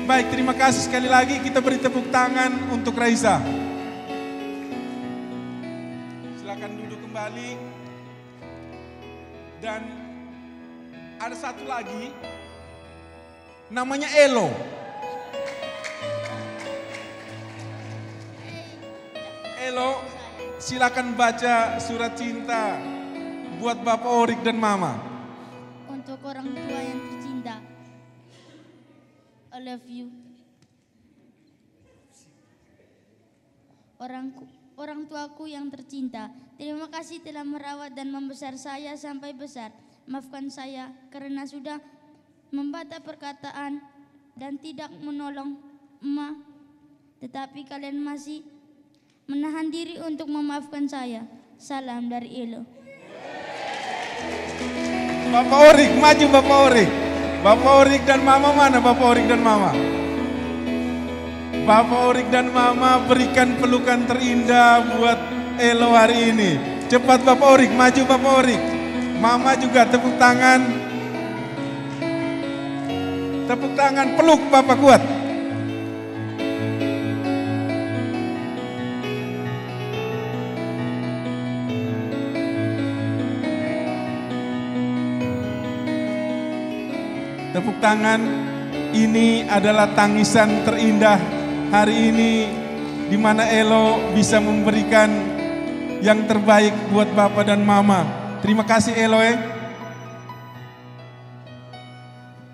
Baik, terima kasih sekali lagi, kita beri tepuk tangan untuk Raisa. Silakan duduk kembali. Dan ada satu lagi, namanya Elo. Elo, silakan baca surat cinta buat Bapak Orik dan Mama. Untuk orang tua yang tercinta, I love you. Orang tuaku yang tercinta, terima kasih telah merawat dan membesar saya sampai besar. Maafkan saya karena sudah membantah perkataan dan tidak menolong emak. Tetapi kalian masih menahan diri untuk memaafkan saya. Salam dari Elo. Bapak Orik, maju Bapak Orik. Bapak Orik dan Mama mana Bapak Orik dan Mama? Bapak Orik dan Mama berikan pelukan terindah buat Elo hari ini. Cepat Bapak Orik, maju Bapak Orik. Mama juga tepuk tangan. Tepuk tangan, peluk Bapak kuat. Tepuk tangan, ini adalah tangisan terindah hari ini di mana Elo bisa memberikan yang terbaik buat Bapak dan Mama. Terima kasih Elo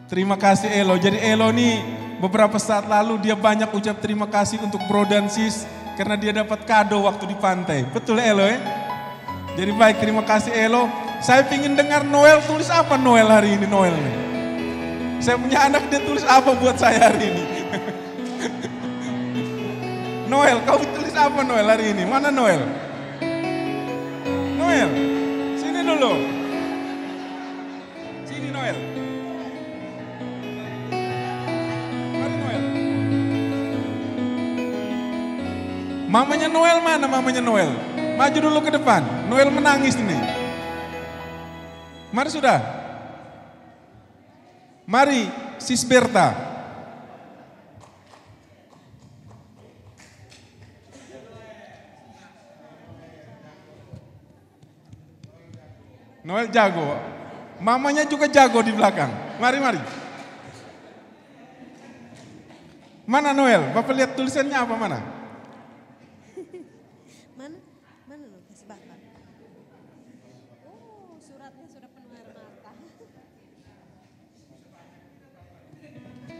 Terima kasih Elo. Jadi Elo nih beberapa saat lalu dia banyak ucap terima kasih untuk Bro dan Sis karena dia dapat kado waktu di pantai. Betul Elo Jadi baik, terima kasih Elo. Saya ingin dengar Noel tulis apa Noel hari ini Noel nih. Saya punya anak, dia tulis apa buat saya hari ini? Noel, kau tulis apa Noel hari ini? Mana Noel? Noel, sini dulu. Sini Noel. Mari Noel. Mamanya Noel mana mamanya Noel? Maju dulu ke depan. Noel menangis nih. Mari sudah. Mari Sis Berta. Noel jago. Mamanya juga jago di belakang. Mari. Mana Noel? Bapak lihat tulisannya apa mana? Mana lo kasih Bapak? Oh, suratnya sudah penuh air mata.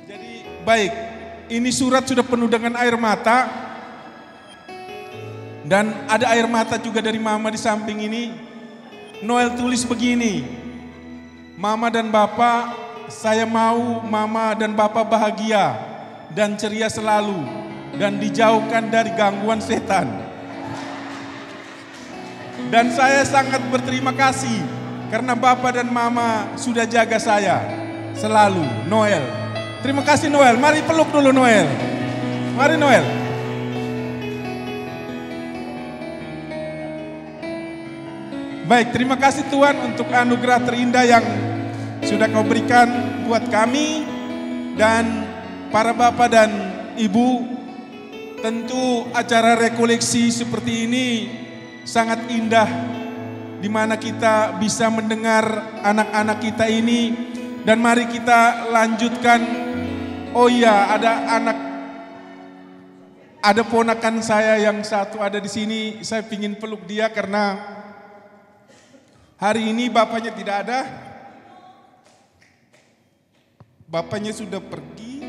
Jadi baik, ini surat sudah penuh dengan air mata. Dan ada air mata juga dari Mama di samping ini. Noel tulis begini, Mama dan Bapak, saya mau Mama dan Bapak bahagia dan ceria selalu dan dijauhkan dari gangguan setan. Dan saya sangat berterima kasih karena Bapak dan Mama sudah jaga saya selalu. Noel. Terima kasih Noel. Mari peluk dulu Noel. Mari Noel. Baik, terima kasih Tuhan untuk anugerah terindah yang sudah kau berikan buat kami dan para bapak dan ibu. Tentu acara rekoleksi seperti ini sangat indah, di mana kita bisa mendengar anak-anak kita ini. Dan mari kita lanjutkan. Oh iya, ada ponakan saya yang satu ada di sini. Saya ingin peluk dia karena hari ini bapaknya tidak ada. Bapaknya sudah pergi.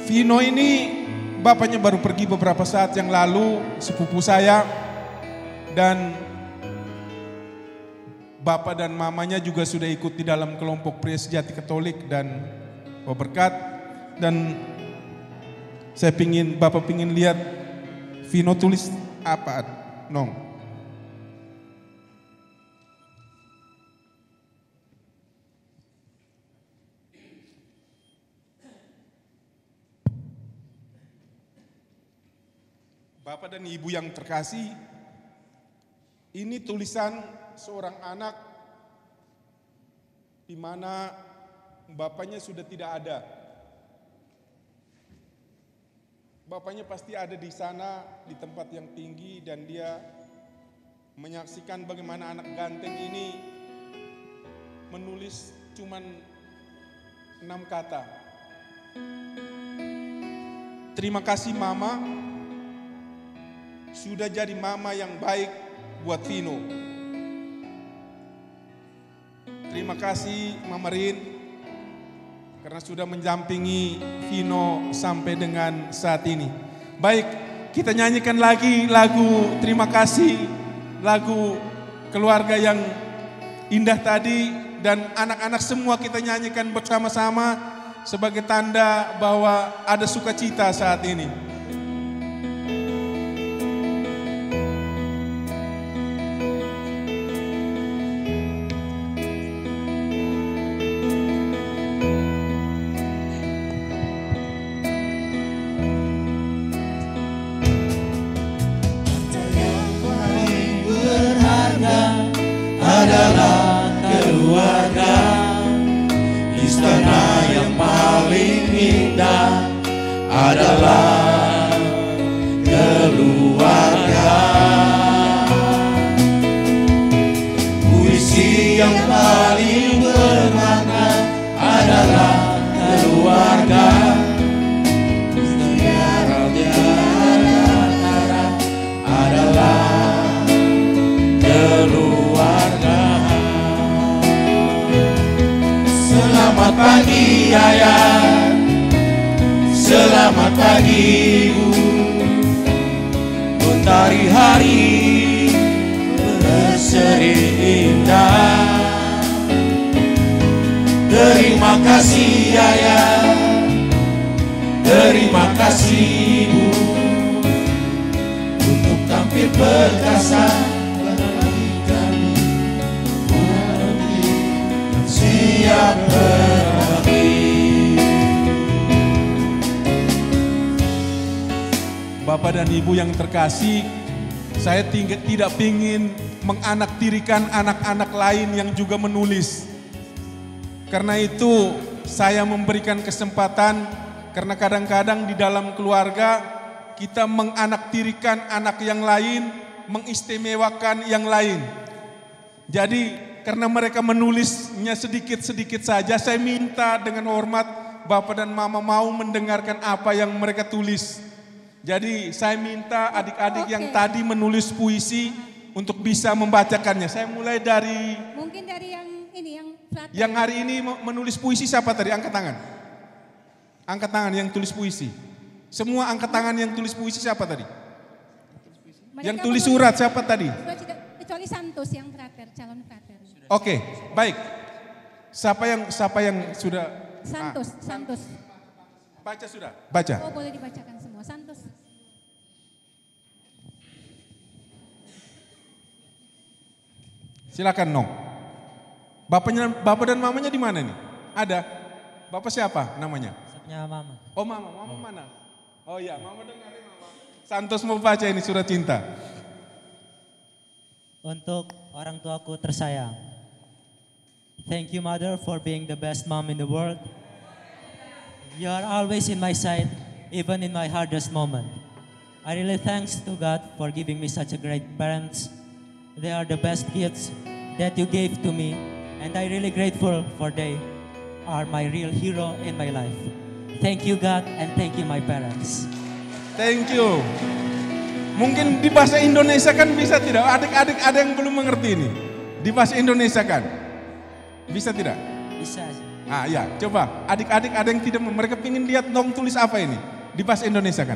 Vino ini bapaknya baru pergi beberapa saat yang lalu, sepupu saya. Dan bapak dan mamanya juga sudah ikut di dalam kelompok pria sejati Katolik dan berkat. Dan Bapak pingin lihat Vino tulis apa, Nong. Bapak dan Ibu yang terkasih, ini tulisan seorang anak di mana bapaknya sudah tidak ada. Bapaknya pasti ada di sana, di tempat yang tinggi, dan dia menyaksikan bagaimana anak ganteng ini menulis cuman 6 kata. Terima kasih Mama, sudah jadi mama yang baik buat Vino. Terima kasih Mama Rin, karena sudah mendampingi Vino sampai dengan saat ini. Baik, kita nyanyikan lagi lagu terima kasih, lagu keluarga yang indah tadi. Dan anak-anak semua kita nyanyikan bersama-sama sebagai tanda bahwa ada sukacita saat ini. Adalah keluarga, istana yang paling indah adalah keluarga. Puisi yang paling bermakna adalah keluarga. Sejarah adalah keluarga. Selamat pagi ayah, selamat pagi ibu, mentari hari berseri indah. Terima kasih ayah, terima kasih ibu, untuk tampil perkasa bagi kami, yang siap berbagi. Bapak dan Ibu yang terkasih, saya tidak ingin menganaktirikan anak-anak lain yang juga menulis. Karena itu saya memberikan kesempatan, karena kadang-kadang di dalam keluarga kita menganaktirikan anak yang lain, mengistimewakan yang lain. Jadi karena mereka menulisnya sedikit-sedikit saja, saya minta dengan hormat Bapak dan Mama mau mendengarkan apa yang mereka tulis. Jadi saya minta adik-adik yang tadi menulis puisi untuk bisa membacakannya. Saya mulai dari... Mungkin dari yang ini, yang Frater. Yang hari ini menulis puisi siapa tadi? Angkat tangan. Angkat tangan yang tulis puisi. Semua angkat tangan yang tulis puisi siapa tadi? Yang tulis surat siapa tadi? Kecuali Santos yang Frater, calon Frater. Oke, baik. Siapa yang sudah? Santos. Baca sudah. Baca. Oh, boleh dibacakan semua. Santos. Silakan Nong. Bapak dan mamanya di mana nih? Ada. Bapak siapa namanya? Punya mama. Oh mama mana? Oh iya, mama dengarin mama. Santos mau baca ini surat cinta. Untuk orang tuaku tersayang. Thank you, Mother, for being the best mom in the world. You are always in my side, even in my hardest moment. I really thanks to God for giving me such a great parents. They are the best gifts that you gave to me, and I really grateful for they are my real hero in my life. Thank you, God, and thank you, my parents. Thank you. Mungkin di bahasa Indonesia kan bisa tidak? Adik-adik ada yang belum mengerti ini. Di bahasa Indonesia kan? Bisa tidak? Bisa. Ah ya, coba adik-adik ada yang tidak, mereka ingin lihat Nong tulis apa ini di bahasa Indonesia kan?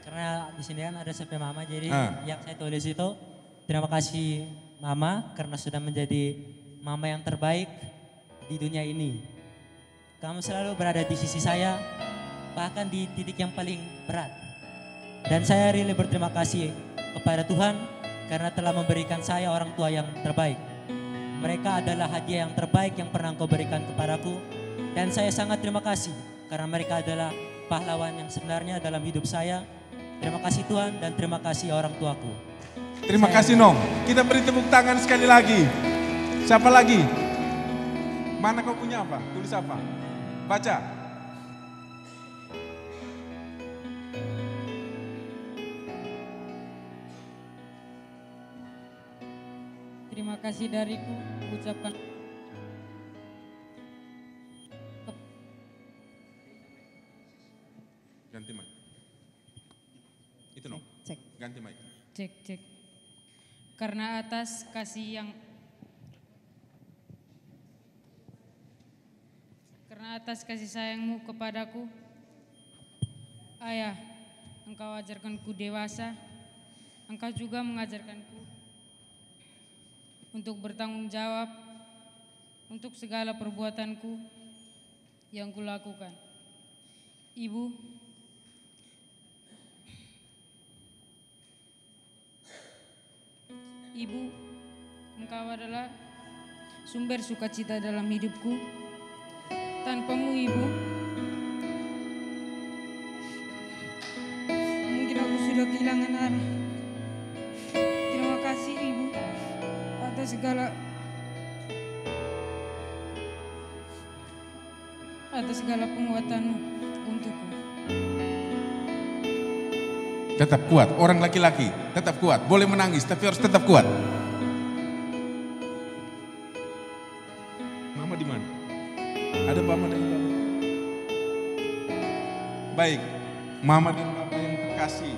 Karena di sini kan ada sampai mama, jadi yang saya tulis itu terima kasih mama karena sudah menjadi mama yang terbaik di dunia ini. Kamu selalu berada di sisi saya, bahkan di titik yang paling berat. Dan saya really berterima kasih kepada Tuhan karena telah memberikan saya orang tua yang terbaik. Mereka adalah hadiah yang terbaik yang pernah Engkau berikan kepadaku. Dan saya sangat terima kasih karena mereka adalah pahlawan yang sebenarnya dalam hidup saya. Terima kasih Tuhan dan terima kasih orang tuaku. Terima kasih Nong. Kita beri tepuk tangan sekali lagi. Siapa lagi? Mana kau punya apa? Tulis apa? Baca. Terima kasih dariku, ucapkan ganti mic. Itu Nong. Cek. Ganti mic. Cek. Karena atas kasih sayangmu kepadaku, Ayah, Engkau ajarkanku dewasa, Engkau juga mengajarkanku untuk bertanggung jawab untuk segala perbuatanku yang kulakukan. Ibu, Engkau adalah sumber sukacita dalam hidupku. Tanpamu, Ibu, mungkin aku sudah kehilangan arah. Terima kasih, Ibu, atas segala penguatanmu untukku. Tetap kuat, orang laki-laki tetap kuat. Boleh menangis tapi harus tetap kuat. Mama di mana? Ada mama dan bapa. Baik, mama dan bapa yang terkasih.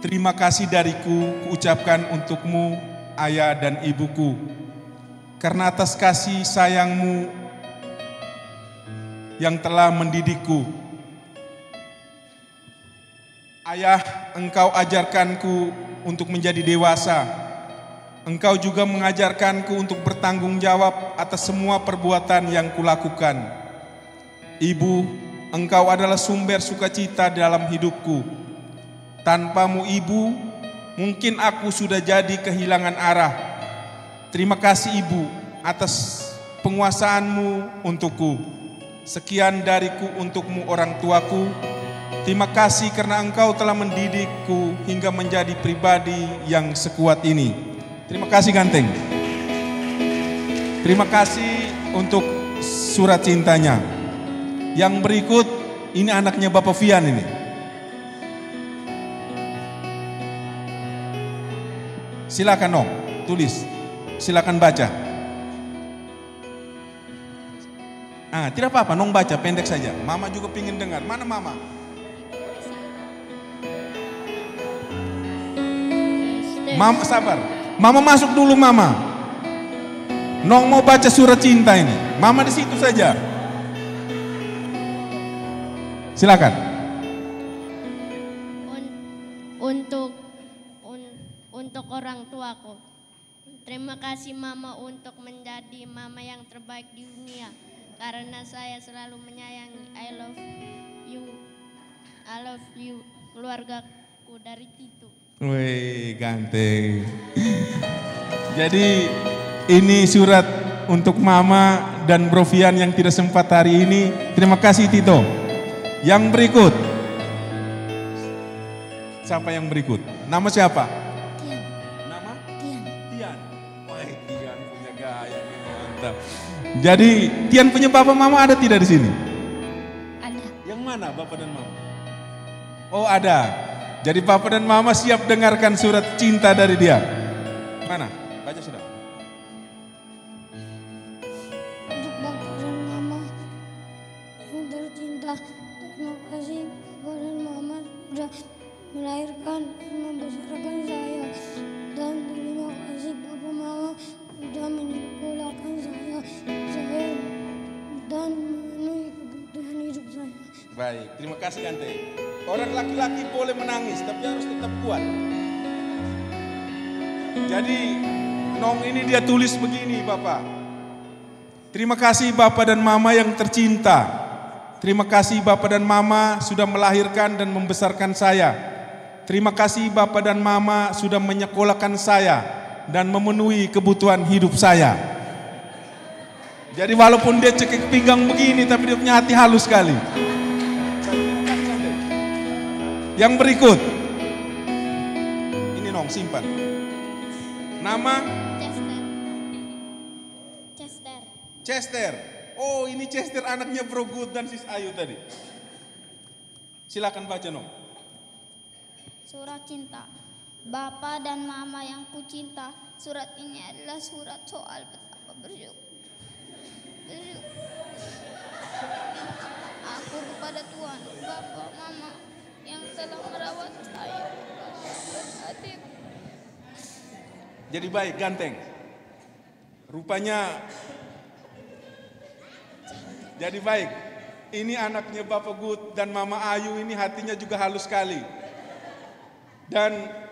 Terima kasih dariku kuucapkan untukmu, ayah dan ibuku. Karena atas kasih sayangmu yang telah mendidikku. Ayah, Engkau ajarkanku untuk menjadi dewasa. Engkau juga mengajarkanku untuk bertanggung jawab atas semua perbuatan yang kulakukan. Ibu, Engkau adalah sumber sukacita dalam hidupku. Tanpamu Ibu, mungkin aku sudah jadi kehilangan arah. Terima kasih Ibu atas penguasaanmu untukku. Sekian dariku untukmu orang tuaku. Terima kasih karena engkau telah mendidikku hingga menjadi pribadi yang sekuat ini. Terima kasih Ganteng. Terima kasih untuk surat cintanya. Yang berikut ini anaknya Bapak Fian ini. Silakan Nong, tulis. Silakan baca. Tidak apa-apa, Nong baca pendek saja. Mama juga pingin dengar. Mana Mama? Mama sabar. Mama masuk dulu Mama. Nong mau baca surat cinta ini. Mama di situ saja. Silakan. Untuk orang tuaku. Terima kasih Mama untuk menjadi mama yang terbaik di dunia. Karena saya selalu menyayangi. I love you keluargaku dari Tito. Wih, Ganteng. Jadi ini surat untuk Mama dan Bro Fian yang tidak sempat hari ini. Terima kasih Tito. Yang berikut. Siapa yang berikut? Nama siapa? Tian. Nama? Tian. Tian. Wih, Tian punya gaya ini, mantap. Jadi Tian punya Bapak Mama ada tidak di sini? Ada. Yang mana Bapak dan Mama? Oh ada. Jadi Bapak dan Mama siap dengarkan surat cinta dari dia. Mana? Baca sudah. Untuk Bapak dan Mama yang tercinta, terima kasih Bapak dan Mama sudah melahirkan dan membesarkan saya. Dan terima kasih Bapak Mama sudah menyekolahkan saya dan memenuhi kebutuhan hidup saya. Baik, terima kasih Ganteng. Orang laki-laki boleh menangis, tapi harus tetap kuat. Jadi, Nong ini dia tulis begini Bapak. Terima kasih Bapak dan Mama yang tercinta. Terima kasih Bapak dan Mama sudah melahirkan dan membesarkan saya. Terima kasih Bapak dan Mama sudah menyekolahkan saya dan memenuhi kebutuhan hidup saya. Jadi walaupun dia cekik pinggang begini, tapi dia punya hati halus sekali. Yang berikut. Ini Nong, simpan. Nama? Chester. Oh, ini Chester anaknya Bro Good dan Sis Ayu tadi. Silakan baca Nong. Surat cinta. Bapa dan Mama yang kucinta, surat ini adalah surat soal betapa bersyukur aku kepada Tuhan, Bapa, Mama yang telah merawat saya. Jadi baik, Ganteng. Rupanya jadi baik. Ini anaknya Bapak Good dan Mama Ayu ini hatinya juga halus sekali. Dan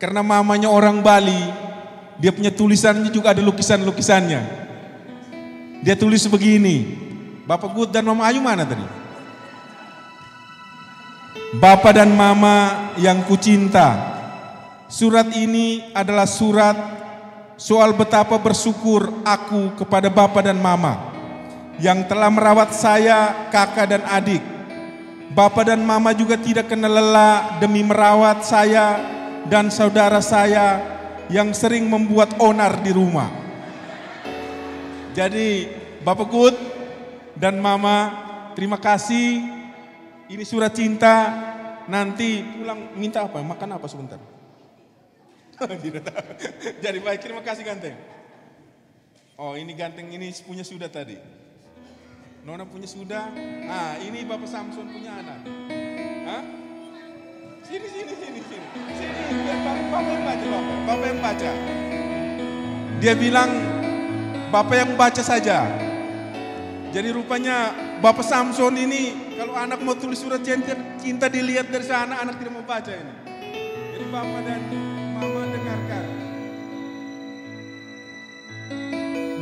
karena mamanya orang Bali, dia punya tulisannya juga ada lukisan-lukisannya. Dia tulis begini. Bapak Good dan Mama Ayu mana tadi? Bapak dan Mama yang kucinta, surat ini adalah surat soal betapa bersyukur aku kepada Bapak dan Mama yang telah merawat saya, kakak dan adik. Bapak dan Mama juga tidak kenal lelah demi merawat saya dan saudara saya yang sering membuat onar di rumah. Jadi Bapak Good dan Mama, terima kasih. Ini surat cinta, nanti pulang minta apa? Makan apa sebentar? Jadi baik, terima kasih Ganteng. Oh ini Ganteng ini punya sudah tadi. Nona punya sudah. Ini Bapak Samson punya anak. Hah? Sini. Sini, biar Bapak yang baca, Bapak yang baca. Dia bilang, Bapak yang baca saja. Jadi rupanya Bapak Samson ini kalau anak mau tulis surat cinta dilihat dari sana, anak tidak mau baca ini. Jadi Bapak dan Mama dengarkan.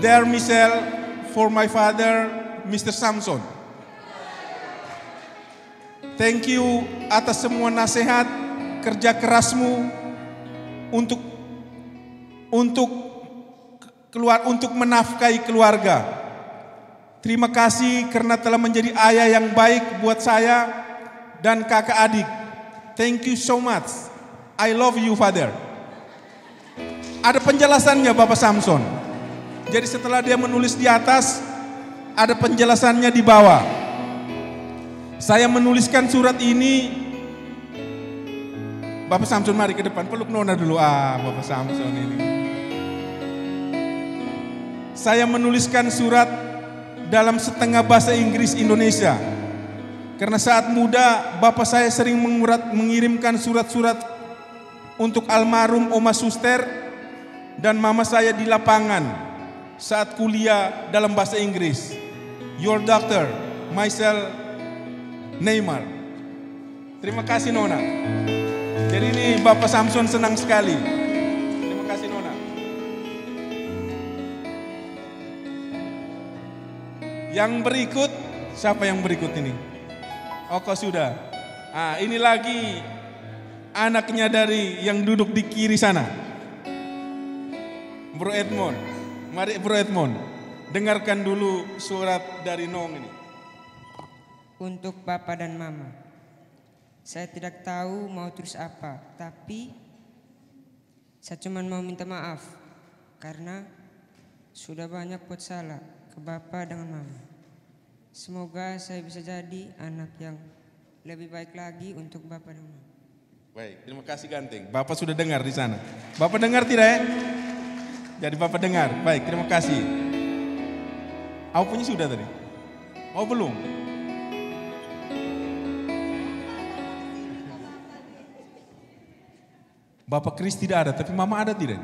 Dear Michelle, for my father, Mr. Samson. Thank you atas semua nasihat, kerja kerasmu untuk menafkahi keluarga. Terima kasih karena telah menjadi ayah yang baik buat saya dan kakak adik. Thank you so much. I love you, Father. Ada penjelasannya Bapak Samson. Jadi setelah dia menulis di atas, ada penjelasannya di bawah. Saya menuliskan surat ini. Bapak Samson mari ke depan, peluk Nona dulu. Bapak Samson ini. Saya menuliskan surat dalam setengah bahasa Inggris Indonesia. Karena saat muda Bapak saya sering mengirimkan surat-surat untuk almarhum Oma Suster dan mama saya di lapangan saat kuliah dalam bahasa Inggris. Your doctor, myself, Neymar. Terima kasih Nona. Jadi ini Bapak Samson senang sekali. Terima kasih Nona. Yang berikut, siapa yang berikut ini? Oh kok sudah. Ini lagi anaknya dari yang duduk di kiri sana. Bro Edmond. Mari Bro Edmond, dengarkan dulu surat dari Nong ini. Untuk Bapak dan Mama, saya tidak tahu mau terus apa, tapi saya cuma mau minta maaf karena sudah banyak buat salah ke Bapak dengan Mama. Semoga saya bisa jadi anak yang lebih baik lagi untuk Bapak dan Mama. Baik, terima kasih Ganteng. Bapak sudah dengar di sana. Bapak dengar tidak ya? Jadi Bapak dengar. Baik, terima kasih. Aku punya sudah tadi? Oh belum? Bapak Kris tidak ada, tapi Mama ada tidak?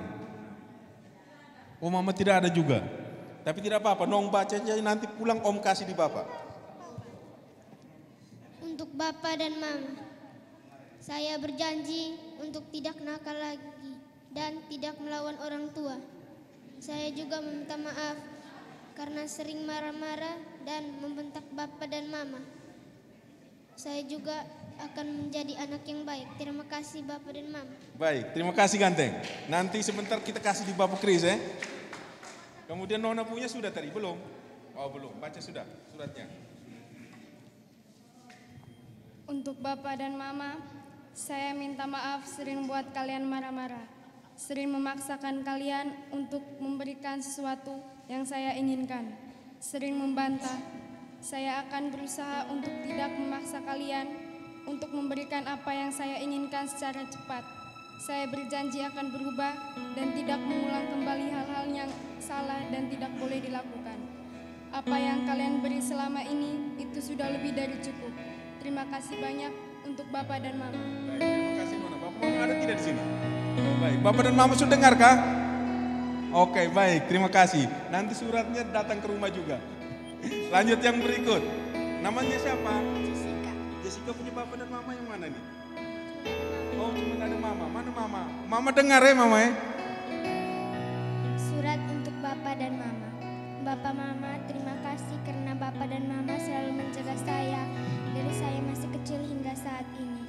Oh Mama tidak ada juga. Tapi tidak apa-apa, Nong baca aja nanti pulang Om kasih di Bapak. Untuk Bapak dan Mama, saya berjanji untuk tidak nakal lagi dan tidak melawan orang tua. Saya juga meminta maaf karena sering marah-marah dan membentak Bapak dan Mama. Saya juga akan menjadi anak yang baik. Terima kasih Bapak dan Mama. Baik, terima kasih Ganteng. Nanti sebentar kita kasih di Bapak Kris ya. Kemudian Nona punya sudah tadi, belum? Oh belum, baca sudah suratnya. Untuk Bapak dan Mama, saya minta maaf sering buat kalian marah-marah. Sering memaksakan kalian untuk memberikan sesuatu yang saya inginkan. Sering membantah. Saya akan berusaha untuk tidak memaksa kalian untuk memberikan apa yang saya inginkan secara cepat. Saya berjanji akan berubah dan tidak mengulang kembali hal-hal yang salah dan tidak boleh dilakukan. Apa yang kalian beri selama ini itu sudah lebih dari cukup. Terima kasih banyak untuk Bapak dan Mama. Baik, terima kasih Nona. Bapak Mama ada tidak di sini? Baik, Bapak dan Mama sudah dengar kah? Oke, baik, terima kasih. Nanti suratnya datang ke rumah juga. Lanjut yang berikut. Namanya siapa? Jessica. Jessica punya Bapak dan Mama yang mana nih? Oh, cuma ada Mama. Mana Mama? Mama dengar ya Mama ya? Surat untuk Bapak dan Mama. Bapak Mama, terima kasih karena Bapak dan Mama selalu menjaga saya dari saya masih kecil hingga saat ini.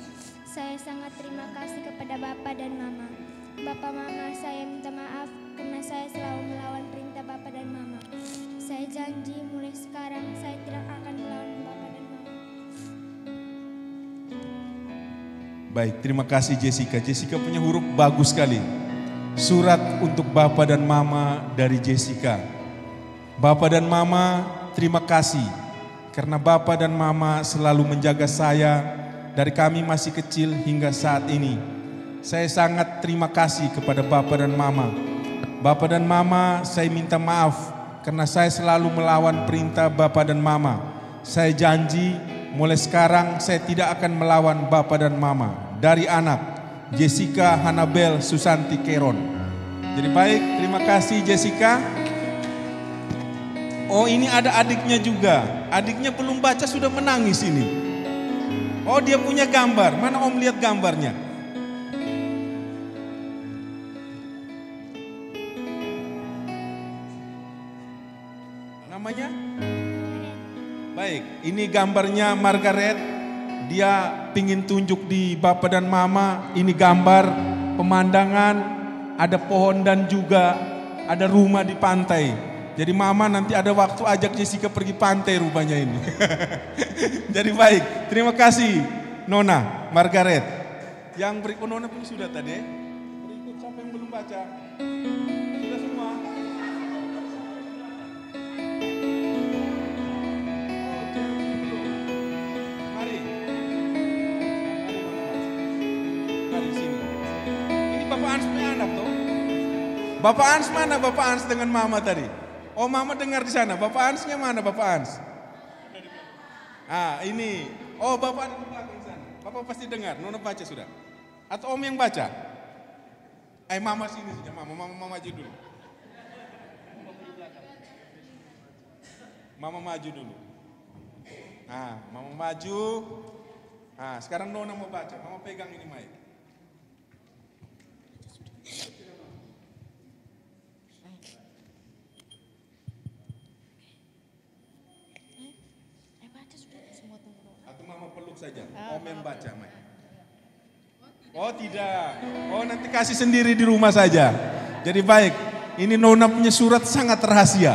Saya sangat terima kasih kepada Bapak dan Mama. Bapak Mama, saya minta maaf karena saya selalu melawan perintah Bapak dan Mama. Saya janji mulai sekarang saya tidak akan melawan Bapak dan Mama. Baik, terima kasih Jessica. Jessica punya huruf bagus sekali. Surat untuk Bapak dan Mama dari Jessica. Bapak dan Mama, terima kasih karena Bapak dan Mama selalu menjaga saya dari kami masih kecil hingga saat ini. Saya sangat terima kasih kepada Bapak dan Mama. Bapak dan Mama, saya minta maaf karena saya selalu melawan perintah Bapak dan Mama. Saya janji mulai sekarang saya tidak akan melawan Bapak dan Mama. Dari anak Jessica Hanabel Susanti Keron. Jadi baik, terima kasih Jessica. Oh ini ada adiknya juga. Adiknya belum baca sudah menangis ini. Oh dia punya gambar. Mana Om lihat gambarnya? Namanya? Baik, ini gambarnya Margaret. Dia pingin tunjuk di Bapak dan Mama. Ini gambar pemandangan. Ada pohon dan juga ada rumah di pantai. Jadi mama nanti ada waktu ajak Jessica pergi pantai rupanya ini. Jadi baik, terima kasih Nona Margaret. Yang berikut Nona pun sudah tadi. Berikut siapa yang belum baca? Sudah semua? Mari. Mari sini. Ini Bapak Ans punya anak tuh. Bapak Ans mana Bapak Ans dengan mama tadi? Oh mama dengar di sana. Bapak Ansnya mana Bapak Ans? Ah ini. Oh Bapak di belakang sana. Bapak pasti dengar. Nona baca sudah. Atau Om yang baca? Mama sini saja. Mama maju dulu. Mama maju dulu. Nah, Mama maju. Nah, sekarang Nona mau baca. Mama pegang ini mic. Atau Mama peluk saja. Om yang baca, Mai. Oh tidak. Oh nanti kasih sendiri di rumah saja. Jadi baik. Ini Nona punya surat sangat rahasia.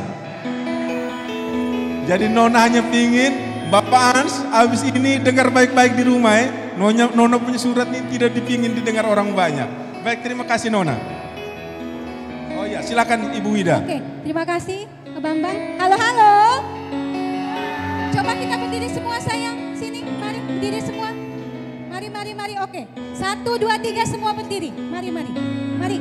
Jadi Nona hanya pingin Bapak Ans habis ini dengar baik-baik di rumah ya. Nona punya surat ini tidak dipingin didengar orang banyak. Baik, terima kasih Nona. Oh ya, silakan Ibu Wida. Oke, terima kasih Pak Bambang. Halo. Coba kita berdiri semua sayang. Sini, mari berdiri semua. Mari. Oke. 1, 2, 3 semua berdiri. Mari.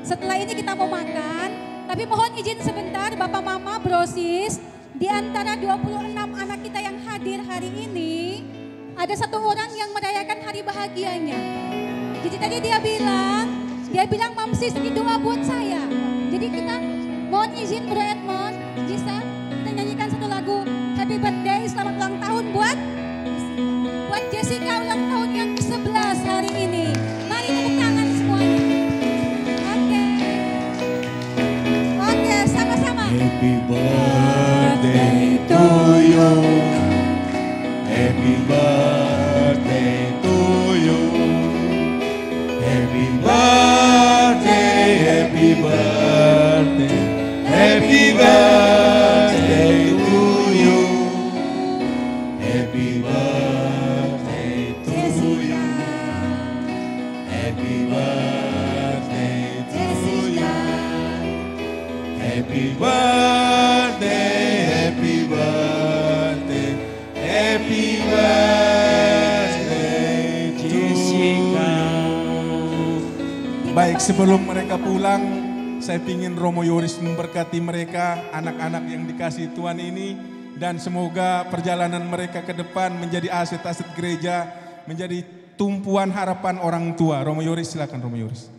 Setelah ini kita mau makan. Tapi mohon izin sebentar Bapak Mama Brosis. Di antara 26 anak kita yang hadir hari ini. Ada satu orang yang merayakan hari bahagianya. Jadi tadi dia bilang Mamsis ini doa buat saya. Jadi kita mohon izin Bro Edmond. Bisa kita nyanyikan satu lagu Happy Birthday, selamat ulang tahun buat Jessica ulang tahun yang ke-11 hari ini. Mari tepuk tangan semuanya. Oke, sama-sama. Happy birthday to you. Happy birthday to you. Happy birthday, happy birthday. Happy birthday to you. Happy birthday to you. Happy birthday to you. Happy birthday, happy birthday, happy birthday Jessica. Baik, sebelum mereka pulang, saya ingin Romo Yoris memberkati mereka, anak-anak yang dikasihi Tuhan ini. Dan semoga perjalanan mereka ke depan menjadi aset-aset gereja, menjadi tumpuan harapan orang tua. Romo Yoris, silakan Romo Yoris.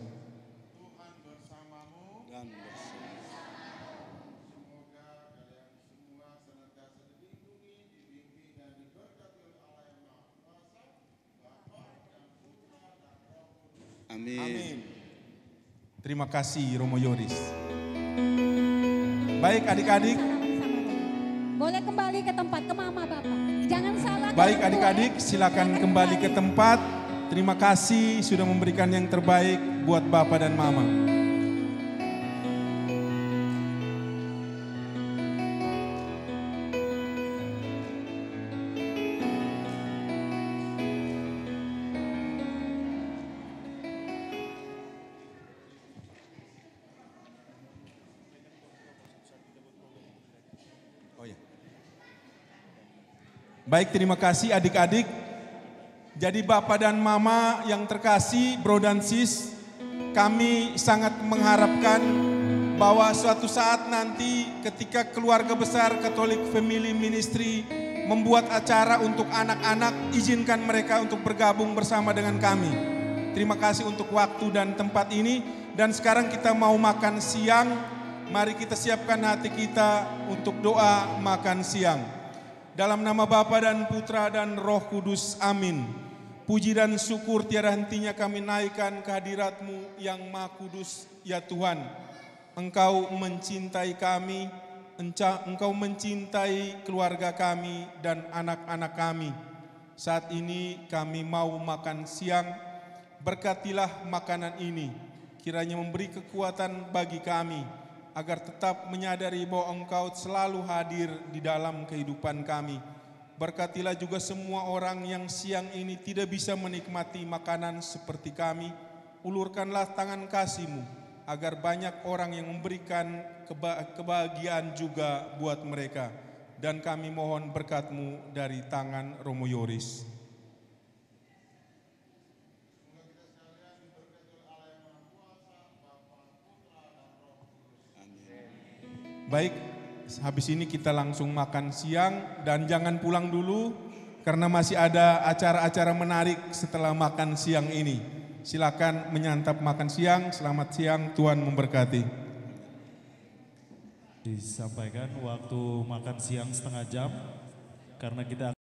Amin. Terima kasih Romo Yoris. Baik adik-adik. Boleh kembali ke tempat, ke mama bapak. Jangan salah. Baik adik-adik, silakan kembali ke tempat. Terima kasih sudah memberikan yang terbaik buat bapak dan mama. Baik, terima kasih adik-adik. Jadi Bapak dan Mama yang terkasih, Bro dan Sis, kami sangat mengharapkan bahwa suatu saat nanti ketika keluarga besar Catholic Family Ministry membuat acara untuk anak-anak, izinkan mereka untuk bergabung bersama dengan kami. Terima kasih untuk waktu dan tempat ini. Dan sekarang kita mau makan siang, mari kita siapkan hati kita untuk doa makan siang. Dalam nama Bapa dan Putra dan Roh Kudus, amin. Puji dan syukur tiada hentinya kami naikkan kehadirat-Mu yang Maha Kudus, ya Tuhan. Engkau mencintai kami, Engkau mencintai keluarga kami dan anak-anak kami. Saat ini kami mau makan siang, berkatilah makanan ini. Kiranya memberi kekuatan bagi kami agar tetap menyadari bahwa Engkau selalu hadir di dalam kehidupan kami. Berkatilah juga semua orang yang siang ini tidak bisa menikmati makanan seperti kami. Ulurkanlah tangan kasih-Mu agar banyak orang yang memberikan kebahagiaan juga buat mereka. Dan kami mohon berkat-Mu dari tangan Romo Yoris. Baik, habis ini kita langsung makan siang dan jangan pulang dulu karena masih ada acara-acara menarik setelah makan siang ini. Silakan menyantap makan siang. Selamat siang, Tuhan memberkati. Disampaikan waktu makan siang setengah jam karena kita